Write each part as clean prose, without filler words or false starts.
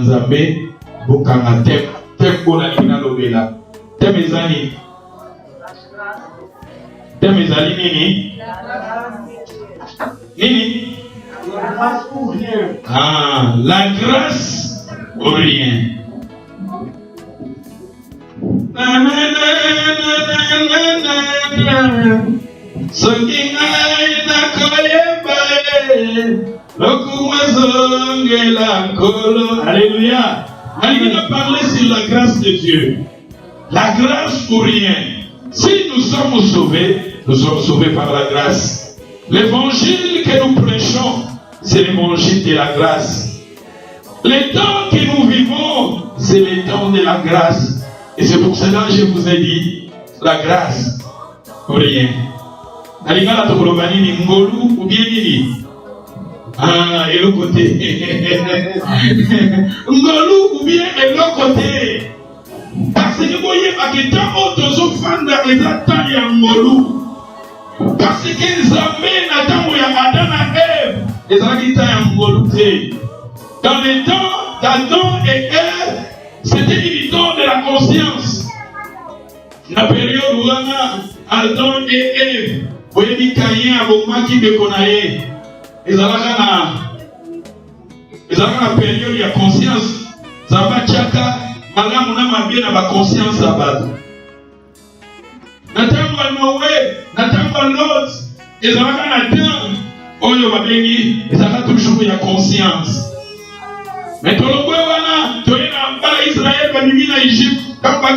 Nzambe, Bokanga tem, tem Bona Lina Lobela, tem Ezali. Tem Ezali Nini? Nini? Ah, la grâce ou rien. Alléluia. Alléluia a parlé sur la grâce de Dieu. La grâce ou rien. Si nous sommes sauvés par la grâce. L'évangile que nous prêchons, c'est l'évangile de la grâce. Les temps que nous vivons, c'est les temps de la grâce. Et c'est pour cela que je vous ai dit, la grâce, ou rien. Alingala tokolobani ni ngolu ou bien nini? Ah, et l'autre côté. Ngolu ou bien et l'autre côté. Parce que vous voyez, à quel temps on fanda les attaques à ngolu. Parce que les amènent à temps où il y a Adam et Ève. Les attaques à ngolu. Dans les temps d'Adam et Ève, c'était une temps de la conscience. La période où on a Adam et Ève, vous voyez, il y a un moment qui me connaît. Ils ont la période de la conscience. Ça va tchaka, madame, on a bien la conscience là-bas. Nathan Noé, Nathan l'autre, ils ont la temps. Oh, ils ont toujours la conscience. Mais tout le monde, tu es dans Israël, tu es dans l'Égypte, quand tu es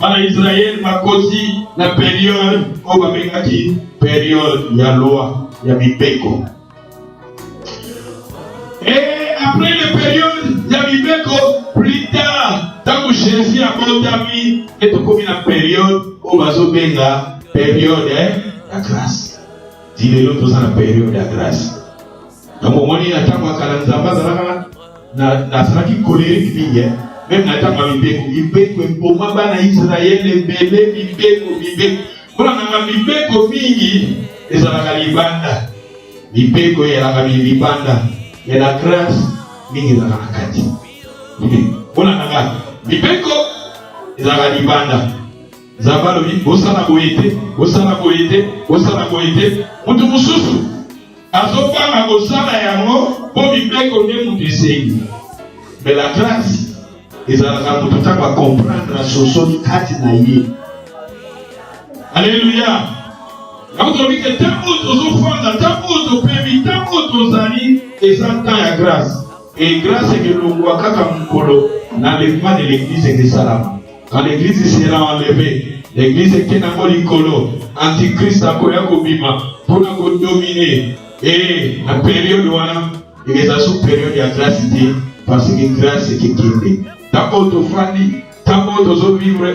dans Israël, tu es dans la période, période, il y a loi, il y a Bibeko. Et après la période, il y a Bibeko, plus tard, tant que Jésus a condamné, et tu comme une période, où tu as période de la grâce. Dis-le, tu as la période de la grâce. Donc, au moment où il y a un saraki colérique, même na tamba Bibeko epoma bana Israël ebele Bibeko. Pour na Bibeko mingi ezalaka libanda. Bibeko ezalaka libanda. Et la grâce mingi ezalaka kati. Pour na Bibeko ezalaka libanda. Zabalo bi osala boyete. Mutu mususu azopanga kosala yango po Bibeko nde mutu esengi. Mais la grâce ezalaka mutu taka comprendre soso kati na ye. Alléluia. Quand on dit que tant d'autres offrandes, tant d'autres permis, tant d'autres amis, et ça tant la grâce. Et grâce que l'on voit comme l'enlèvement de l'église et de Salam. Quand l'église sera enlevée, l'église est un licolo, antichrist à Koyakobima, pour nous dominer. Et la période où on est dans sous période de grâce, parce que grâce est qui est. Tant d'autres offrandes, tant d'autres vivre,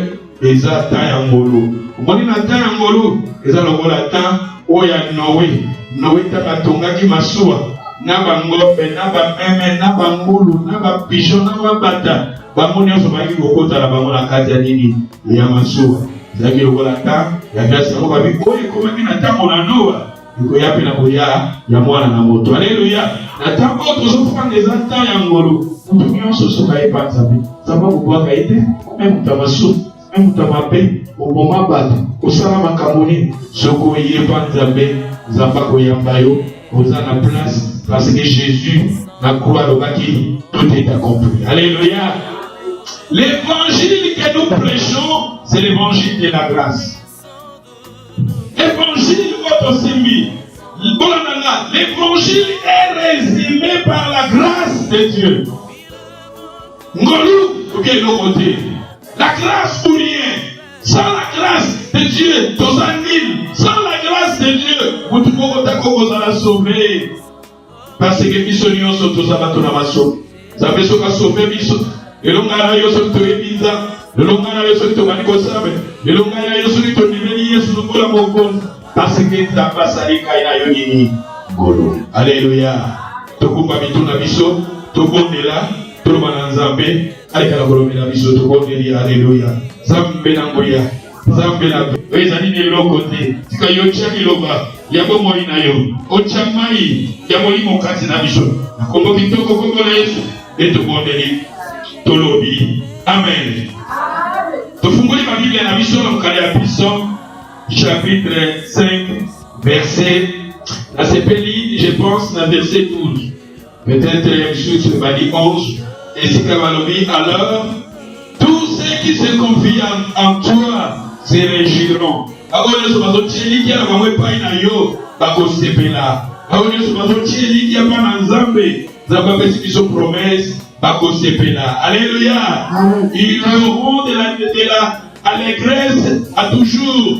et ça tant en molo. On dit na temps en molo, et ça le la temps où il y a Noé. Noé t'a tonga qui masua. Naba ngombe, naba meme, naba ngulu, naba pigeon, naba bata. Bamoni on se va dire au côté de la bamona katanini, il y a masua. Zaki le la temps, il y a grâce à moi. Bibi koye comme mi na temps on a Noa. Iko yapi na koya ya mwana na moto. Alléluia. Na temps autres offrandes des temps ya ngolo. Mtumio soso kaipa sabi. Sababu kwa kaite, même tamasu. Même tamape, au moment bas, au salama kamoni, soko yepa nzambe, zamba koyambayo, aux à la place, parce que Jésus n'a croix au baki, tout est accompli. Alléluia. L'évangile que nous prêchons, c'est l'évangile de la grâce. L'évangile autosimi. L'évangile est résumé par la grâce de Dieu. Ngolou, ou bien l'autre côté. La grâce ou rien. Sans la grâce de Dieu, dans un île, sans la grâce de Dieu, vous pouvez vous sauver. Parce que missionnaires sont tous abattus dans ma sauve. Ça fait ce qu'on sauve, mission. Et l'on a eu ce que tu es bizarre. Le long a eu ce que tu es manicosabe. Le long a eu ce que tu es venu sur le monde. Parce que tu as passé à l'Ikaïna. Alléluia. Tokumba bituna biso, tobonde là, tobana nzambe, alikala kolomela biso tobonde li alléluia. Zambe na ngoya, zambe na bezani ne lokote, tika yo chaki loba, ya bomo ina yo, ochamai, ya molimo kati na biso. Kombo kitoko kombo na Yesu, et tout condamné. Tolobi. Amen. Tofungoli ma Bible na biso na mukali ya biso chapitre 5 verset na sepeli je pense na verset 12. Peut-être Jésus va dire 11 et si Kavalobi alors tous ceux qui se confient en toi se réjouiront. Agoye so bazocheli kia na bamwe pai na yo bakosepela. Agoye so bazocheli kia pa na Nzambe Nzambe apesi biso promesse bakosepela. Alléluia. Ils auront de la allégresse à toujours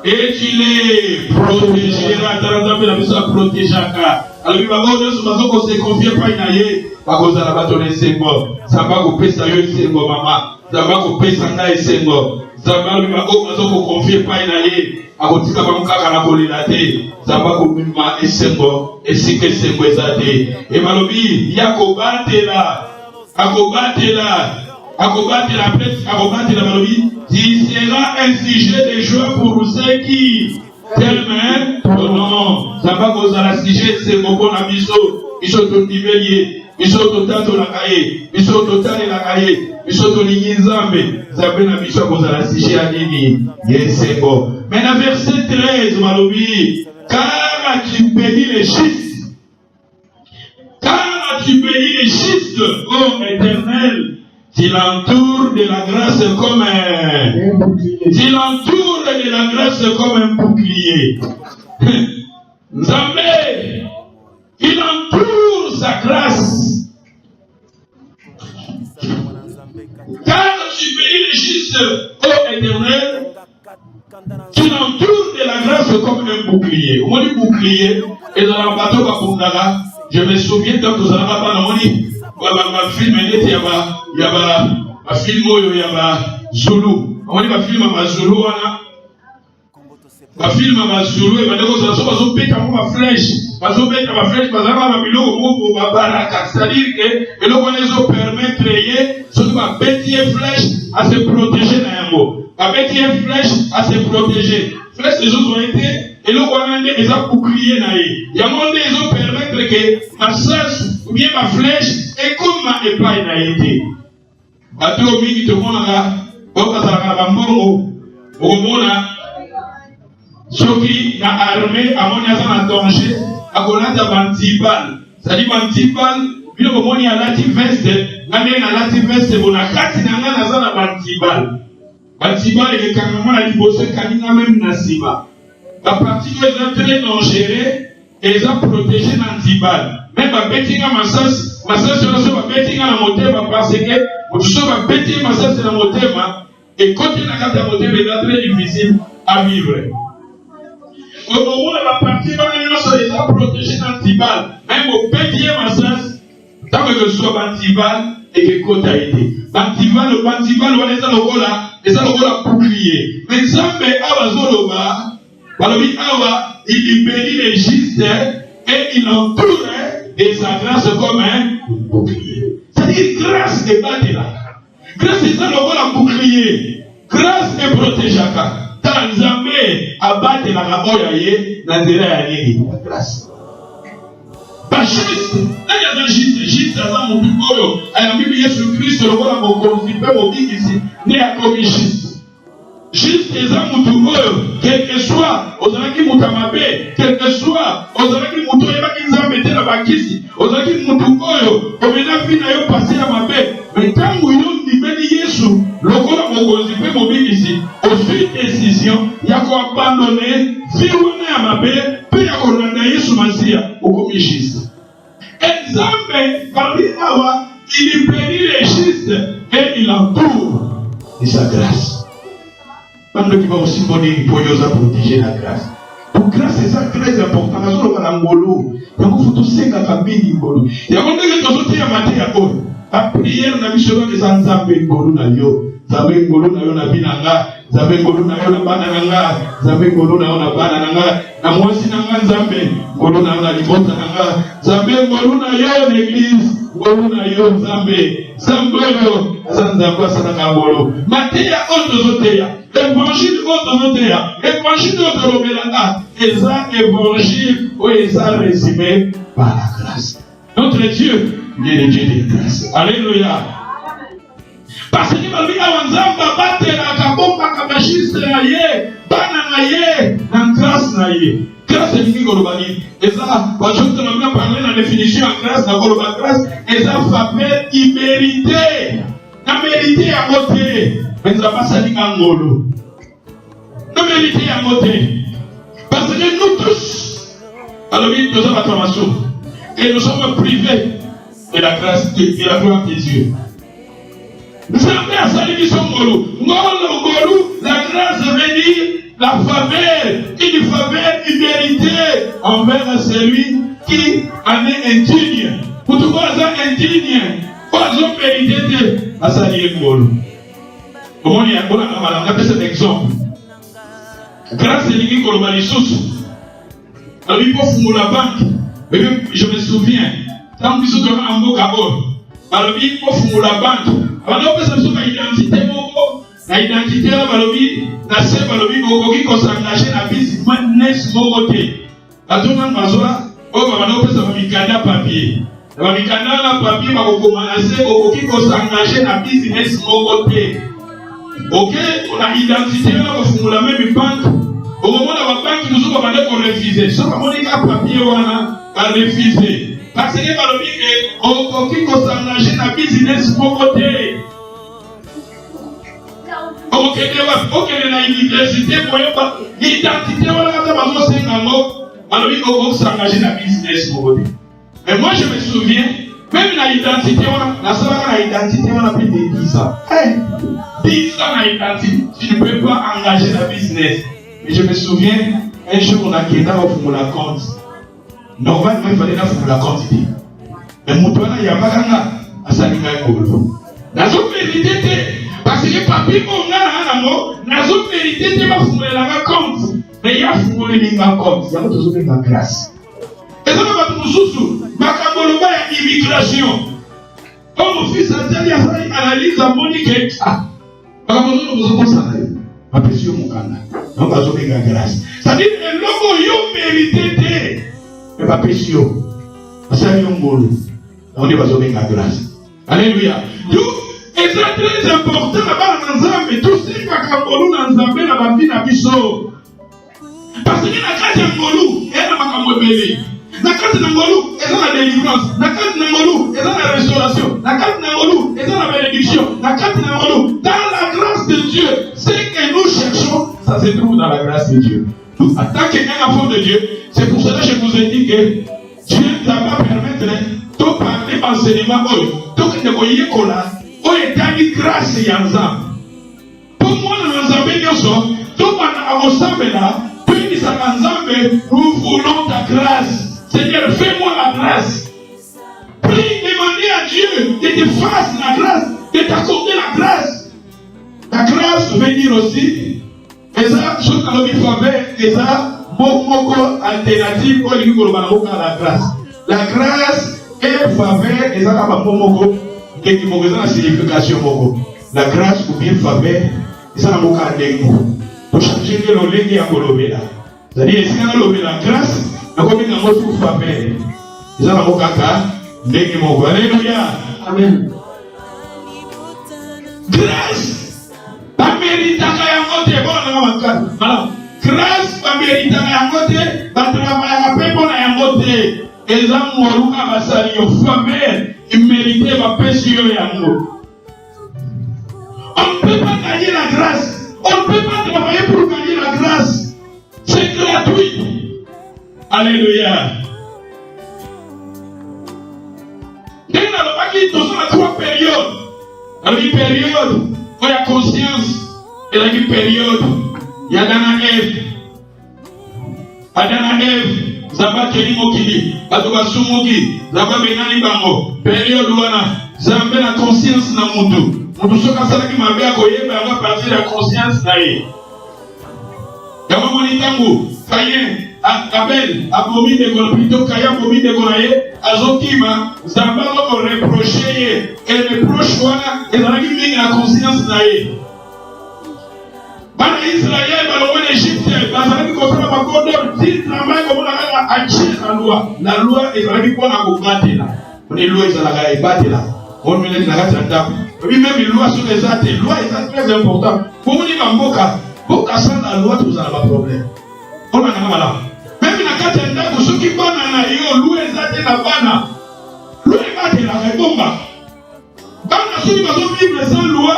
et tu les protégeras. Nzambe na biso protégeaka. Alors bagoye so bazoko se confier pai na ye bakozala batone sengo. Nzambe kopesa yo sengo mama. Nzambe kopesa ngai sengo. Zamba lui mako bazoko confier pai na ye akotika bamukaka na kolela te zamba komima esengo esika esengo ezate e malobi yakobatela akobatela malobi il sera un sujet de joie pour ceux qui t'aiment ton nom zamba kozala sujet esengo mpona biso tondimeli biso totatolaka ye biso totalelaka ye biso tolingi Nzambe Nzambe na biso akozala sujet ya nini yesengo. Maintenant verset 13 malobi car tu bénis les justes ô Éternel tu l'entoures de la grâce comme un bouclier. Nzambe il entoure sa grâce. Car tu bénis les justes, ô Éternel, tu l'entoures de la grâce comme un bouclier. Au moins, le bouclier, et dans le bateau Bakundara, je me souviens quand nous allons pas dans ma film, il y a un film, il y a Zulu. On dit ma film à Zulu, ma film à Zulu, et maintenant, nous allons péter ma flèche. C'est-à-dire que l'on permet de créer ce qui va bêtir flèche à se protéger dans un mot. Va bêtir flèche à se protéger. Flèche les autres ont été et l'on va demander les boucliers naïs. Il y a monde ils ont permettre que ma chasse ou bien ma flèche est comme ma épaille naïté. Bateau mingi te monaka, on va s'arrêter à Mbongo, au Mona, ceux qui na armée à mon en danger. Akolata bantibal, c'est-à-dire bantibal, bino komoni alati veste, ngane na lati veste bona kati na ngana za na bantibal. Bantibal et kanama la liboso kaninga même na sima. La partie que est très dangereux et ça protéger l'antibal. Même ba betinga masas na so ba betinga na motema parce que so ba betinga masas na motema et quand il a kata motema est très difficile à vivre. Au moment où la partie va être protégée d'antibal, même au petit massage, tant que ce soit antibal et que côté a été. Antibal, on les a le bouclier. Mais Nzambe Awazoloba, il bénit les justes et il entoure de sa grâce comme un bouclier. C'est-à-dire grâce et batela. Grâce est le bouclier. Grâce et protégeaka. Nzambe abate la raboya ye na nzela ya nini grâce ba juste na juste za mu bikoyo aya bibi Yesu Kristo lokola mokonzi pe mobingisi ne akomi juste za mutu oyo quel que soit ozalaki mutu mabe quel que soit ozalaki mutu oyebaki Nzambe te na bakisi ozalaki mutu oyo omena fina yo pasi ya mabe mais tangu yo ndimeli Yesu lokola mokonzi pe mobingisi osui décision ya koabandonne viwana ya mabe pe ya kolanda Yesu Masia okomi juste. Nzambe parmi awa il bénit les justes et il entoure de sa grâce. Bando qui va aussi bonner pour nous protéger la grâce. Pour grâce c'est ça très important. La zone va ngolo. Ya kufutu senga kabini ngolo. Ya konde que tozote ya mate ya ngolo. La prière na mission de Nzambe ngolo na yo. Nzambe ngolo na yo na binanga. Nzambe ngolo na yo na bana nanga. Nzambe ngolo na yo na bana nanga. Na mwasi nanga Nzambe ngolo na yo na libota nanga. Nzambe ngolo na yo l'église. Ngolo na yo Nzambe. Nzambe yo Nzambe sana ngolo. Mateya otozoteya. Évangile otozoteya. Évangile otolobelanga. Eza évangile ou eza résumé par la grâce. Notre Dieu il est le Dieu de grâce. Alléluia. Parce que Babi Awanzamba batela kabomba kabashiste na ye, bana na ye, na grâce na ye. Grâce est une globalité. Et ça, quand je te parler dans la définition en grâce, dans la grâce, et ça faveur imméritée. Na mérité à côté. Mais ça passe à l'ingangolo. Na mérité à côté. Parce que nous tous, alors nous avons la formation. Et nous sommes privés de la grâce, de la gloire de Dieu. Nous avons à saluer qui sont Ngolo. Ngolo, la grâce veut dire la faveur, une faveur imméritée envers celui qui en est indigne. Pour tout voir ça indigne, pas en mérité, à saluer Ngolo. Comment on appelle cet exemple? Grâce à l'église Kolomalisous. Alors il faut fouiller la banque. Je me souviens, tant que nous sommes en Mokabor. Alors il faut fouiller la banque. Alors on peut se identité moko, la identité là balobi, na se balobi moko qui s'engage na business nes moko te. Azona mazola, on peut se mikanda papier. Na mikanda na papier ba ko commencer qui s'engage na business moko te. OK, on a identité là ko fungula même banque. Au moment où la banque nous a demandé qu'on refuse, ça va monter un papier à refuser. Parce que on qui s'engage dans business pour côté. OK, à l'université pour l'identité voilà quand on s'est alors on s'engage dans business pour côté. Mais moi je me souviens même la identité la seule identité on a plus de 10 ans. 10 ans à identité, tu ne peux pas engager dans business. Mais je me souviens, un jour on a quitté au la compte. Normalement, il fallait faire la quantité. Mais mon toit, il n'y a pas à Salima Golo. N'a pas vérité, parce que papi, on n'a pas vérité, il va faire la compte. Mais il y a fait la compte, il y a besoin de la grâce. Et ça va pas tout sous Makaboloba et immigration. Comme mon fils a dit, il y a une analyse à Monique. Ah, Makaboloba, nous avons ça. Ma passion, mon canard. On va sauver la grâce. C'est-à-dire que l'homme yo mérité, mais pas passion. C'est un homme. On va sauver la grâce. Alléluia. Donc, c'est très important là-bas dans Nzambe. Tout ce qui va Kambolou dans Nzambe, la vie n'a biso. Parce que la grâce de Ngolou, elle n'a pas Kambolou. La grâce de Ngolou, elle a la délivrance. La grâce de Ngolou, elle a la restauration. La grâce de Ngolou, elle a la bénédiction. La grâce de Ngolou, dans la grâce de Dieu, ce que nous cherchons, ça se trouve dans la grâce de Dieu. Donc, en tant qu'un enfant de Dieu, c'est pour cela que je vous ai dit que Dieu ne va pas permettre de parler enseignement. Donc, il ne faut y coller. On est dans la grâce de Yanzam. Pour moi, dans Nzambe, tout ensemble là, nous voulons ta grâce. Seigneur, fais-moi la grâce. Prie, demandez à Dieu de te faire la grâce, de t'accorder la grâce. La grâce veut dire aussi, et ça, je suis dans le faveur, et ça, beaucoup alternative pour la grâce. La grâce est faveur, et ça, la signification. La grâce ou bien faveur, et ça, pour changer le légui à Colobéla. C'est-à-dire, si on a la grâce, on a combien de mots pour faveur. Et ça, on a alléluia. Amen. Grâce, la mérite à côté, grâce, la mérite à côté, la travail à paix, bon à côté. Et ça, on a basali au faveur, il méritait ma paix sur les amours. On ne peut pas gagner la grâce. On ne peut pas travailler pour gagner la grâce. C'est gratuit. Alléluia. Il y a trois périodes. Il y a une période où il y a conscience. Et il y a une période il y a Adam et Ève. Adam et Ève, Zaba Keli Mokili, Adoba Sumugi, Zaba Benani Bango. Période où on a la conscience na mutu. Mutu soka sala ki mabe akoye ba nga partir la conscience na ye. Yama moni tangu, Kayen, Abel, abomi de gona plutôt Kaya abomi de gona ye, azokima, Zaba ko reprocher ye, et reproche wana, et zala ki mingi la conscience na ye. Bana Israël, bana Égypte, bazala ki kosala bakodo, si travail comme on a acheté la loi est zala ki pona ko batela. On est loi, ils ont la battre là. On est la gâte. Oui, même les lois sur les athées, loi est très important. Pour nous dire Boka sans la loi, tout ça n'a pas de problème. On a un malade. Même la gâte pour ceux qui vont dans la loi, les athées la bana. Loi est battue là, c'est bon. Quand ceux qui vont vivre sans loi,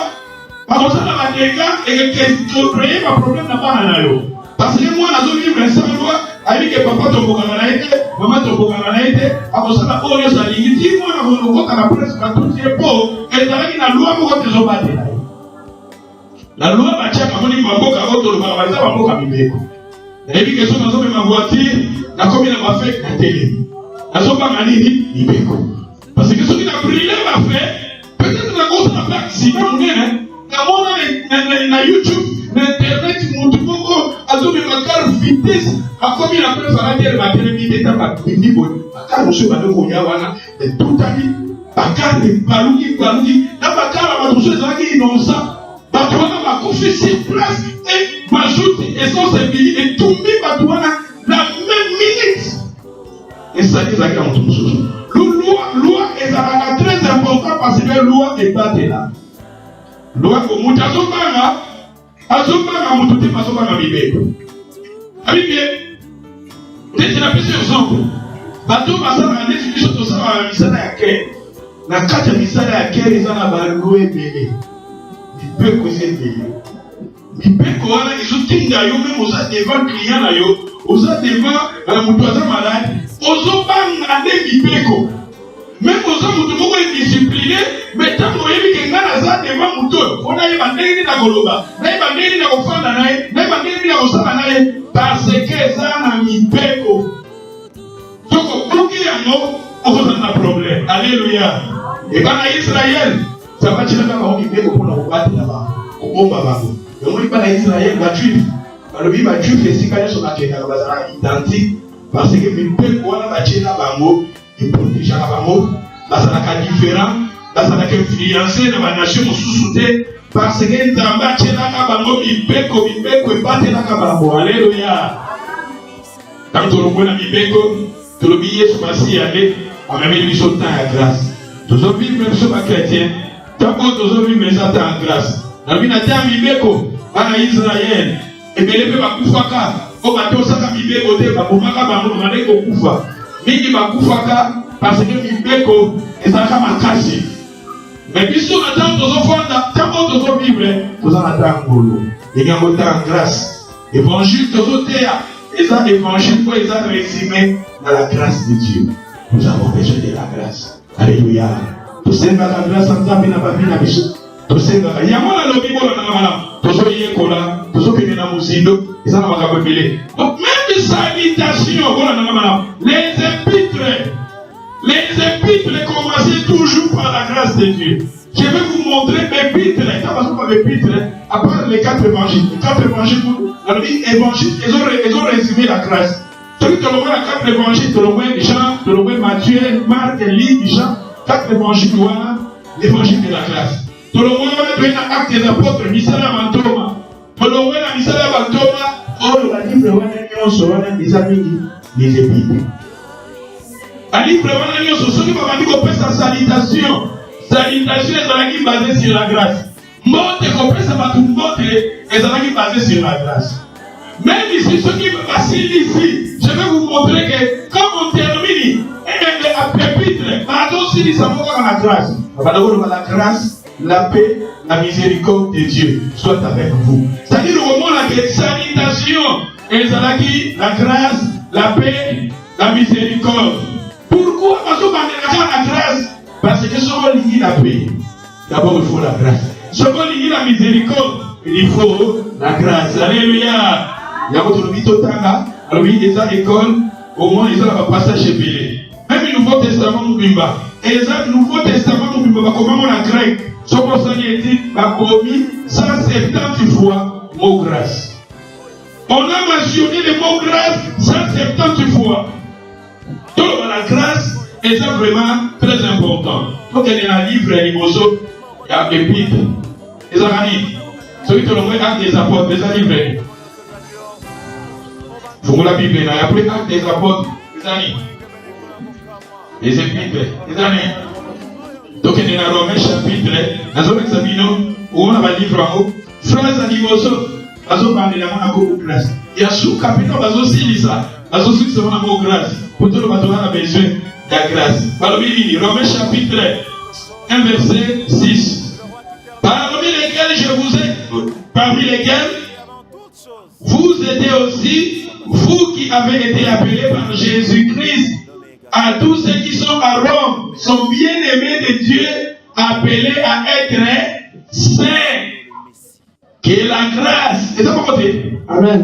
parce que ça n'a pas de dégâts et que créer un problème n'a pas à l'eau. Parce que moi, je vis vivre sans loi, avec que papa tombe à la été, maman tombe à la été, après ça, la police a dit, dis-moi, on va presque à toutes les peaux, et dans la loi, on va te zobater. La loi va dire qu'on dit, ma boca, votre barbarisme, ma boca, mi beko. Et puis que son maison, ma voiture, la commune m'a fait la télé. La sopa m'a dit, mi beko. Parce que ce qu'il a brûlé m'a fait, peut-être la grosse n'a pas accident, hein. Na YouTube, na internet, mon tout a zoomé ma carte vitesse, a comme il a fait ça, il a télévisé dans ma niveau. Ma carte, je suis pas de Goyawana, et tout à l'heure, ma carte est balouki, dans ma carte, ma touche, c'est innocent. Ma toile m'a confié sur place, et ma joute, et son service, et tout mis ma toile la même minute. Et ça dit, ça qui est en tout chose. Loi est très important parce que la loi est pas là. Loi ko mutu azobanga mutu te azobanga mibeko. Abibie, tete na pesa exemple. Bato basala neti biso tosala misala ya ke. Na kati ya misala ya ke eza na baloi ebele. Mibeko eza ebele. Mibeko wana ezotinda yo meme oza devant client na yo, oza devant mutu aza malade, ozobanga nde mibeko. Même aux hommes qui sont disciplinés, mais tant qu'on est que ngana za devant muto, on a yeba ndenge na goloba, na yeba ndenge na kofanda naye, na yeba ndenge na kosala naye, parce que ça na mibeko. Donc buki yango okoza na problème. Alléluia. Et bana Israël, ça va tirer kama mibeko pour na kubati na ba, kubomba bango. Et on dit bana Israël ba juif, balobi ba juif esika sur la kena bazala identique parce que mibeko wana ba tirer bango. Et pour déjà la bango, là ça n'a différent, là ça n'a qu'influencé dans la nation sous-soutée parce que Nzamba tchela kabango mibeko et bate la kabango. Alléluia. Quand on voit la mibeko, tout le billet se passe y aller, on a mis son temps à grâce. Tous os vivre même sur ma chrétien, tant que tous os vivre mes temps à grâce. La vie n'a pas mibeko, à Israël, et bien les peuples kufaka, au bateau ça mibeko te, babumaka bango, on a des kufa. Mingi bakufaka parce que mibeko ezaka makasi. Mais biso na tango tozofanda, tango tozovivre, tozana ngolo. Eyango ta grâce. Évangile tozotea, eza évangile ko eza résumé dans la grâce de Dieu. Nous avons besoin de la grâce. Alléluia. Tosenga la grâce nzambe na babi na biso. Tosenga yango na lobi bola na mala. Tozoyekola, tozokende na musindo, eza na makambo ebele. Donc même salutation, voilà na mala. Les épîtres commencent toujours par la grâce de Dieu. Je vais vous montrer mes épîtres. À part les 4 évangiles. Les 4 évangiles, dans l'évangile, ils ont résumé la grâce. Celui qui a le 4 évangiles, tu le Jean, tu le Matthieu, Marc, Luc, Jean. 4 évangiles, voilà l'évangile de la grâce. Tu le vois dans l'acte des apôtres, Misala Mantoma. Tu le vois dans Misala Mantoma. Oh, la livre, on se voit dans les amis, les épîtres. La livre, on se souvient qu'on peut sa salutation. Salutation est basée sur la grâce. Monte qu'on peut sa batumbote est basée sur la grâce. Même ici, ceux qui me facilitent ici, je vais vous montrer que quand on termine, après pitre, pardon, si nous savons la grâce. La grâce, la paix, la miséricorde de Dieu soit avec vous. C'est-à-dire au moment de la salutation, la grâce, la paix, la miséricorde. Pourquoi? Parce qu'on a la grâce. Parce que si on lit la paix, d'abord il faut la grâce. Si on lit la miséricorde, il faut la grâce. Alléluia. Il y a votre vie totale, alors il y a des écoles, au moins ils ont un passage épelé. Même le Nouveau Testament nous bimba. Et le Nouveau Testament nous bimba, comment on a grec, son conseil dit, a commis 170 fois mot grâce. On a mentionné le mot grâce 170 fois. Donc la grâce est vraiment très important. Donc il y a un livre, il y a des épîtres. Les amis, celui que l'on voit acte des apôtres, les livres. Vous la Bible, il y a plus acte des apôtres, les amis. Les épîtres, les amis. Donc, il y a Romains chapitre, dans un examen, où on a un livre en haut, phrase à niveau, bazo bandela mona ko grâce. Ya suka pito bazo silisa. Bazo silisa mona ko grâce. Pour tout le bateau a besoin de grâce. Parmi Romains chapitre 1 verset 6. Parmi lesquels vous étiez aussi, vous qui avez été appelés par Jésus-Christ, à tous ceux qui sont à Rome, sont bien aimés de Dieu, appelés à être saints. Que la grâce, et ça va monter. Amen.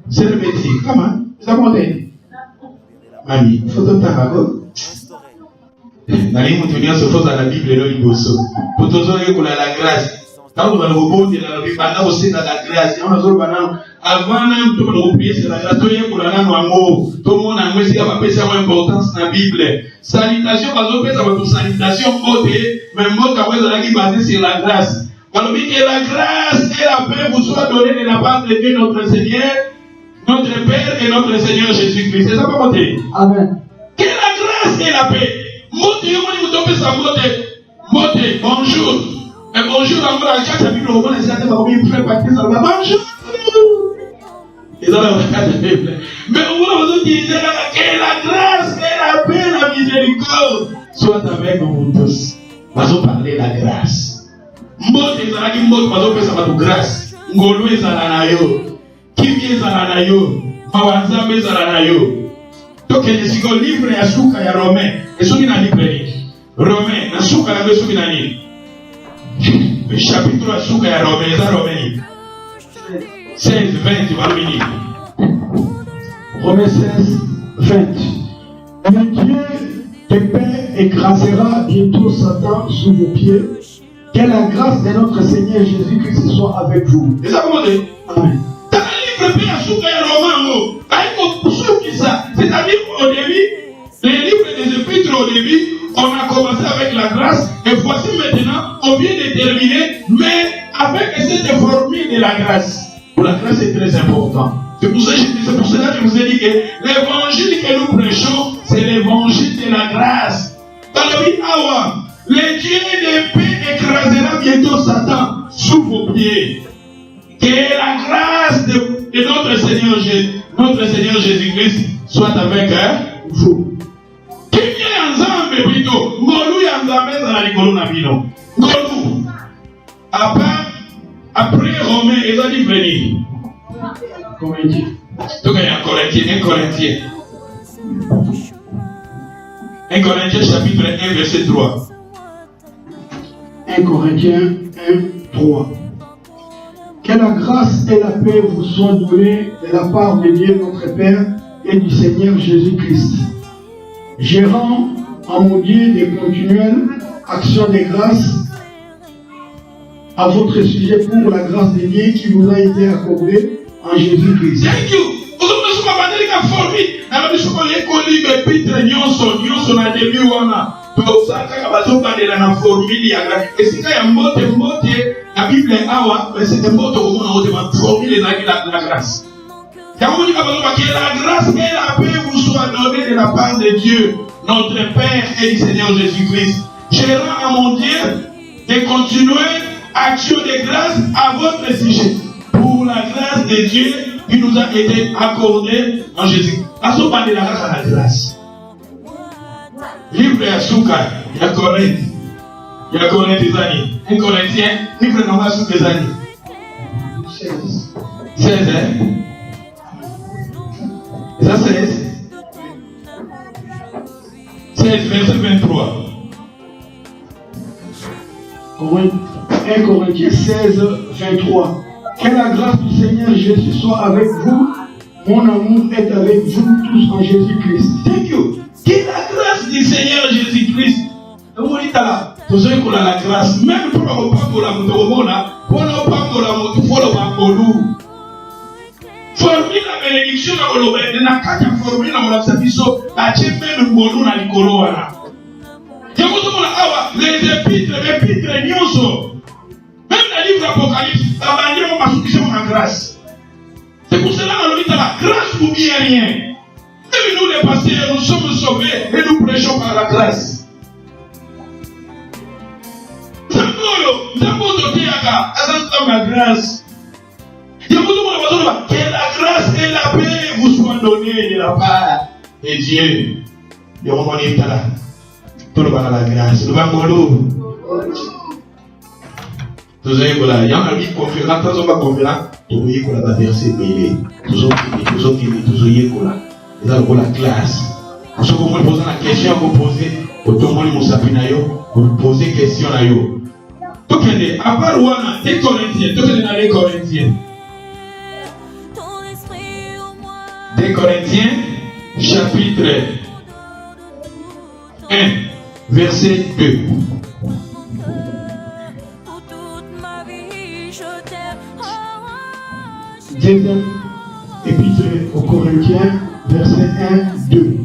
C'est le métier. Comment? Ça va monter. Mami, il faut tout le temps. Nali mutumia sofoza na Bible leo liboso. Potozoe kula la grâce. Quand on va le robot de la Bible, on a aussi la grâce. On a zo banana. Avant même tout le prier c'est la grâce. Toye kula na amour. Tout le monde a mwesi ka pesa une importance na Bible. Salutation bazo pesa ba salutation côté, mais mot ka weza la qui basé sur la grâce. Alors que la grâce et la paix vous soient données de la part de Dieu notre Seigneur, notre Père et notre Seigneur Jésus-Christ. C'est ça pas monter. Amen. Que la grâce et la paix. Monter, bonjour. Et bonjour, encore à chaque ami, on va laisser à bonjour. Mais on va vous dire que la grâce et la paix, la miséricorde soient avec nous tous. Nous allons parler de la grâce. Mbote ezalaki mbote bazopesa bato grâce ngolu ezala na yo kimi ezala na yo mawanzambe ezala na yo tokende siko livre ya suka ya Romain esoki na livre nini Romain na suka yango esoki na nini chapitre ya suka ya Romain eza Romain 16 20 balobini Romains 16 20. Le Dieu de paix écrasera bientôt Satan sous vos pieds. Que la grâce de notre Seigneur Jésus-Christ soit avec vous. Et ça comment dire? Amen. Dans le livre de Suka ya Romain, c'est-à-dire au début, les livres des épîtres au début, on a commencé avec la grâce et voici maintenant, on vient de terminer, mais avec cette formule de la grâce. Pour la grâce est très important. C'est pour cela que je vous ai dit que l'évangile que nous prêchons, c'est l'évangile de la grâce. Dans le livre Awa, le Dieu de paix écrasera bientôt Satan sous vos pieds. Que la grâce de notre Seigneur Jésus-Christ soit avec vous. Qui vient ensemble plutôt? Ngolu ya nzambe za likolo na bino. Ngolu. Après Romain, ils ont dit venir. Corinthiens. Donc il y a un Corinthien. 1 Corinthiens chapitre 1 verset 3. 1 Corinthiens 1, 3. Que la grâce et la paix vous soient données de la part de Dieu notre Père et du Seigneur Jésus-Christ. Je rends à mon Dieu des continuelles actions de grâce à votre sujet pour la grâce de Dieu qui vous a été accordée en Jésus-Christ. Thank you. Na formule ya esika ya mbote na Bible awa c'est mbote au monde ma formule la grâce. Yango ni kabalo ba que la grâce et la paix vous soient données de la part de Dieu, notre Père et du Seigneur Jésus-Christ. Je rends à mon Dieu de continuer action de grâce à votre sujet pour la grâce de Dieu qui nous a été accordée en Jésus. Aso ba de la grâce. Livre ya Suka, ya Corinthe. Il y a Corinthiens des années. Un Corinthien, livre normal sous des années. 16, hein? Et ça, 16. 16, verset 23. 1 Corinthiens 16, 23. Que la grâce du Seigneur Jésus soit avec vous. Mon amour est avec vous tous en Jésus-Christ. Thank you. Que la grâce du Seigneur Jésus-Christ. Vous dites là. Vous avez la grâce, même pour ne pas pour la motomona, pour ne pas pour la moto, pour le bambolu. Formule la bénédiction à Olobé, de la carte formule à Molasabiso, la chef même Molu na Likoroana. Les épîtres, Nyoso. Même le livre d'Apocalypse, la manière dont on a grâce. C'est pour cela que la grâce n'oublie rien. Même que nous les pasteurs, nous sommes sauvés et nous prêchons par la grâce. La grâce. Que la grâce et la paix vous soient données de la part de Dieu. Tout le monde a la grâce. Nous allons il y a un ami conférent, quand on va conférent, tout le monde a versé belé. Tout le monde a la classe. Si vous posez la question, vous posez, vous posez question. Donc, à part des Corinthiens, les Corinthiens. Des Corinthiens, chapitre 1, verset 2. Deuxième épître aux Corinthiens, verset 1, 2.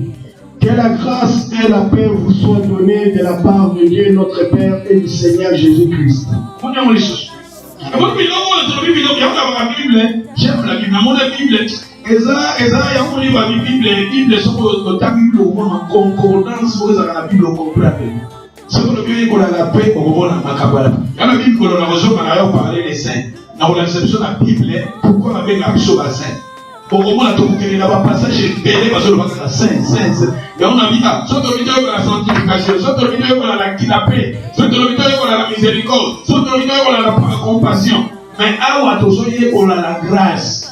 Que la grâce et la paix vous soient données de la part de Dieu notre Père et du Seigneur Jésus-Christ. J'aime la Bible. La Bible. Bible, concordance pour la Bible complète. Ce que le Bible est la paix, on va la macabra. Quand la Bible, on a parlé des saints. Dans l'exception de la Bible, pourquoi on avait la Bible à saint? Au moment où il y a un passage belé, parce que le passage saint. Et on a dit, soit le vidéo pour la sanctification, soit le vidéo pour la paix, soit le vidéo pour la miséricorde, soit le vidéo pour la compassion. Mais à pour la grâce.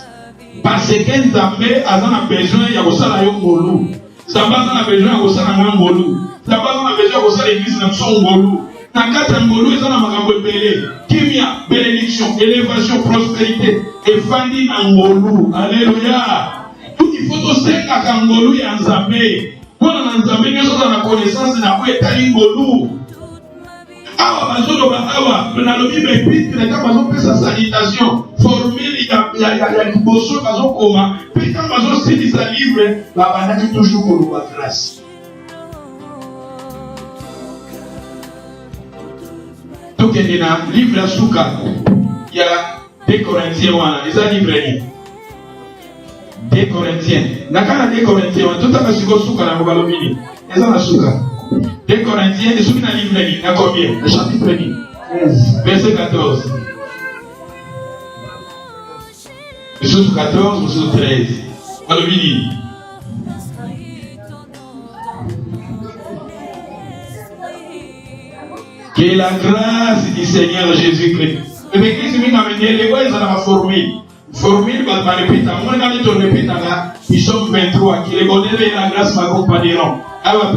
Parce que Nzambe a besoin de ça ngolu. Nzambe a besoin de ça ngolu. Nzambe a besoin de ça l'église na son ngolu. Na kata ngolu eza na makambo belé. Kimia, bénédiction, élévation, prospérité et fandi na ngolu. Alléluia. Tout il faut to senga ka ngolu ya Nzambe. Wana na Nzambe nyoso na connaissance na ko etali ngolu. Awa bazoloba awa na lobi épître na bazo pesa salutation formule ya liboso bazo koma pe quand bazo silisa livre ba bandaki toujours koloba grâce. Tokende na livre ya suka ya 2 Corinthiens wana eza livre ni 2 Corinthiens na kana 2 Corinthiens wana totaka siko suka na balobini eza na suka 2 Corinthiens, et souvenez le livre, il y a combien? Le chapitre 13, verset 14. Verset 14, verset 13. Alors, il dit que la grâce du Seigneur Jésus-Christ. Et l'église m'a amené, les voix, ils ont la formule. Formule, bah, répéter. Moi, quand je répète là, ils sont 23, qui les bonheurs et la grâce m'accompagneront. Alors,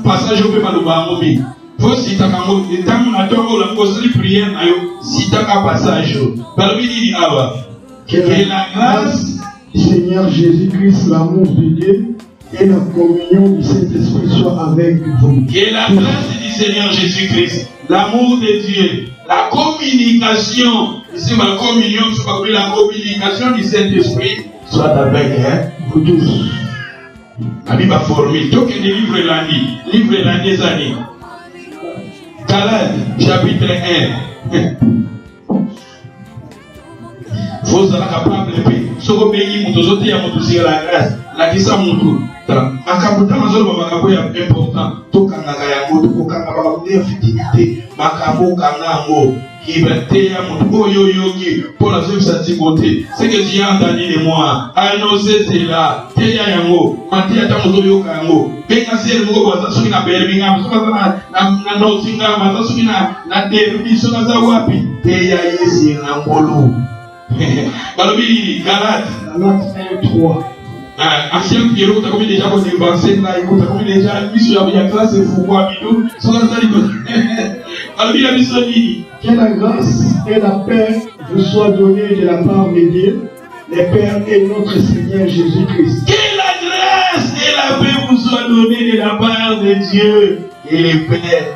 passage au Pémaloubamobi. Faut si tu as la prière, si tu as un passage. Que la grâce du Seigneur Jésus-Christ, l'amour de Dieu et la communion du Saint-Esprit soit avec vous. Que la grâce du Seigneur Jésus-Christ, l'amour de Dieu, la communication, ici ma communion, la communication du Saint-Esprit soit avec vous tous. La Bible a formé. Donc, il y a livre l'année des années. Galates, chapitre 1. Faut être capable de payer. Ce que pays, nous sommes la grâce. La grâce, nous Makabuta mazolo makabu ya important. Toka ngaka ya moto, toka ngaka ya fidélité. Makabu kanamo. Liberté à mon yogi pour la seule satisfaction. C'est que Dieu a donné de moi. Annoncer cela. Teya yango. Matia tamozo yokango. Benga sel mo kwa sasu na Birmingham. Soka na Nottingham. Sasu na derby. Soka za wapi. Teya yesi na ngolo. Balobi Galates 1:3. Ancien Pierrot, t'as commis déjà pour dévancer là, t'as commis déjà mission à classe et fou quoi, bidou. Soka za liko. Balobi la mission ni. Que la grâce et la paix vous soient données de la part de Dieu, le Père et notre Seigneur Jésus-Christ. Que la grâce et la paix vous soient données de la part de Dieu et le Père.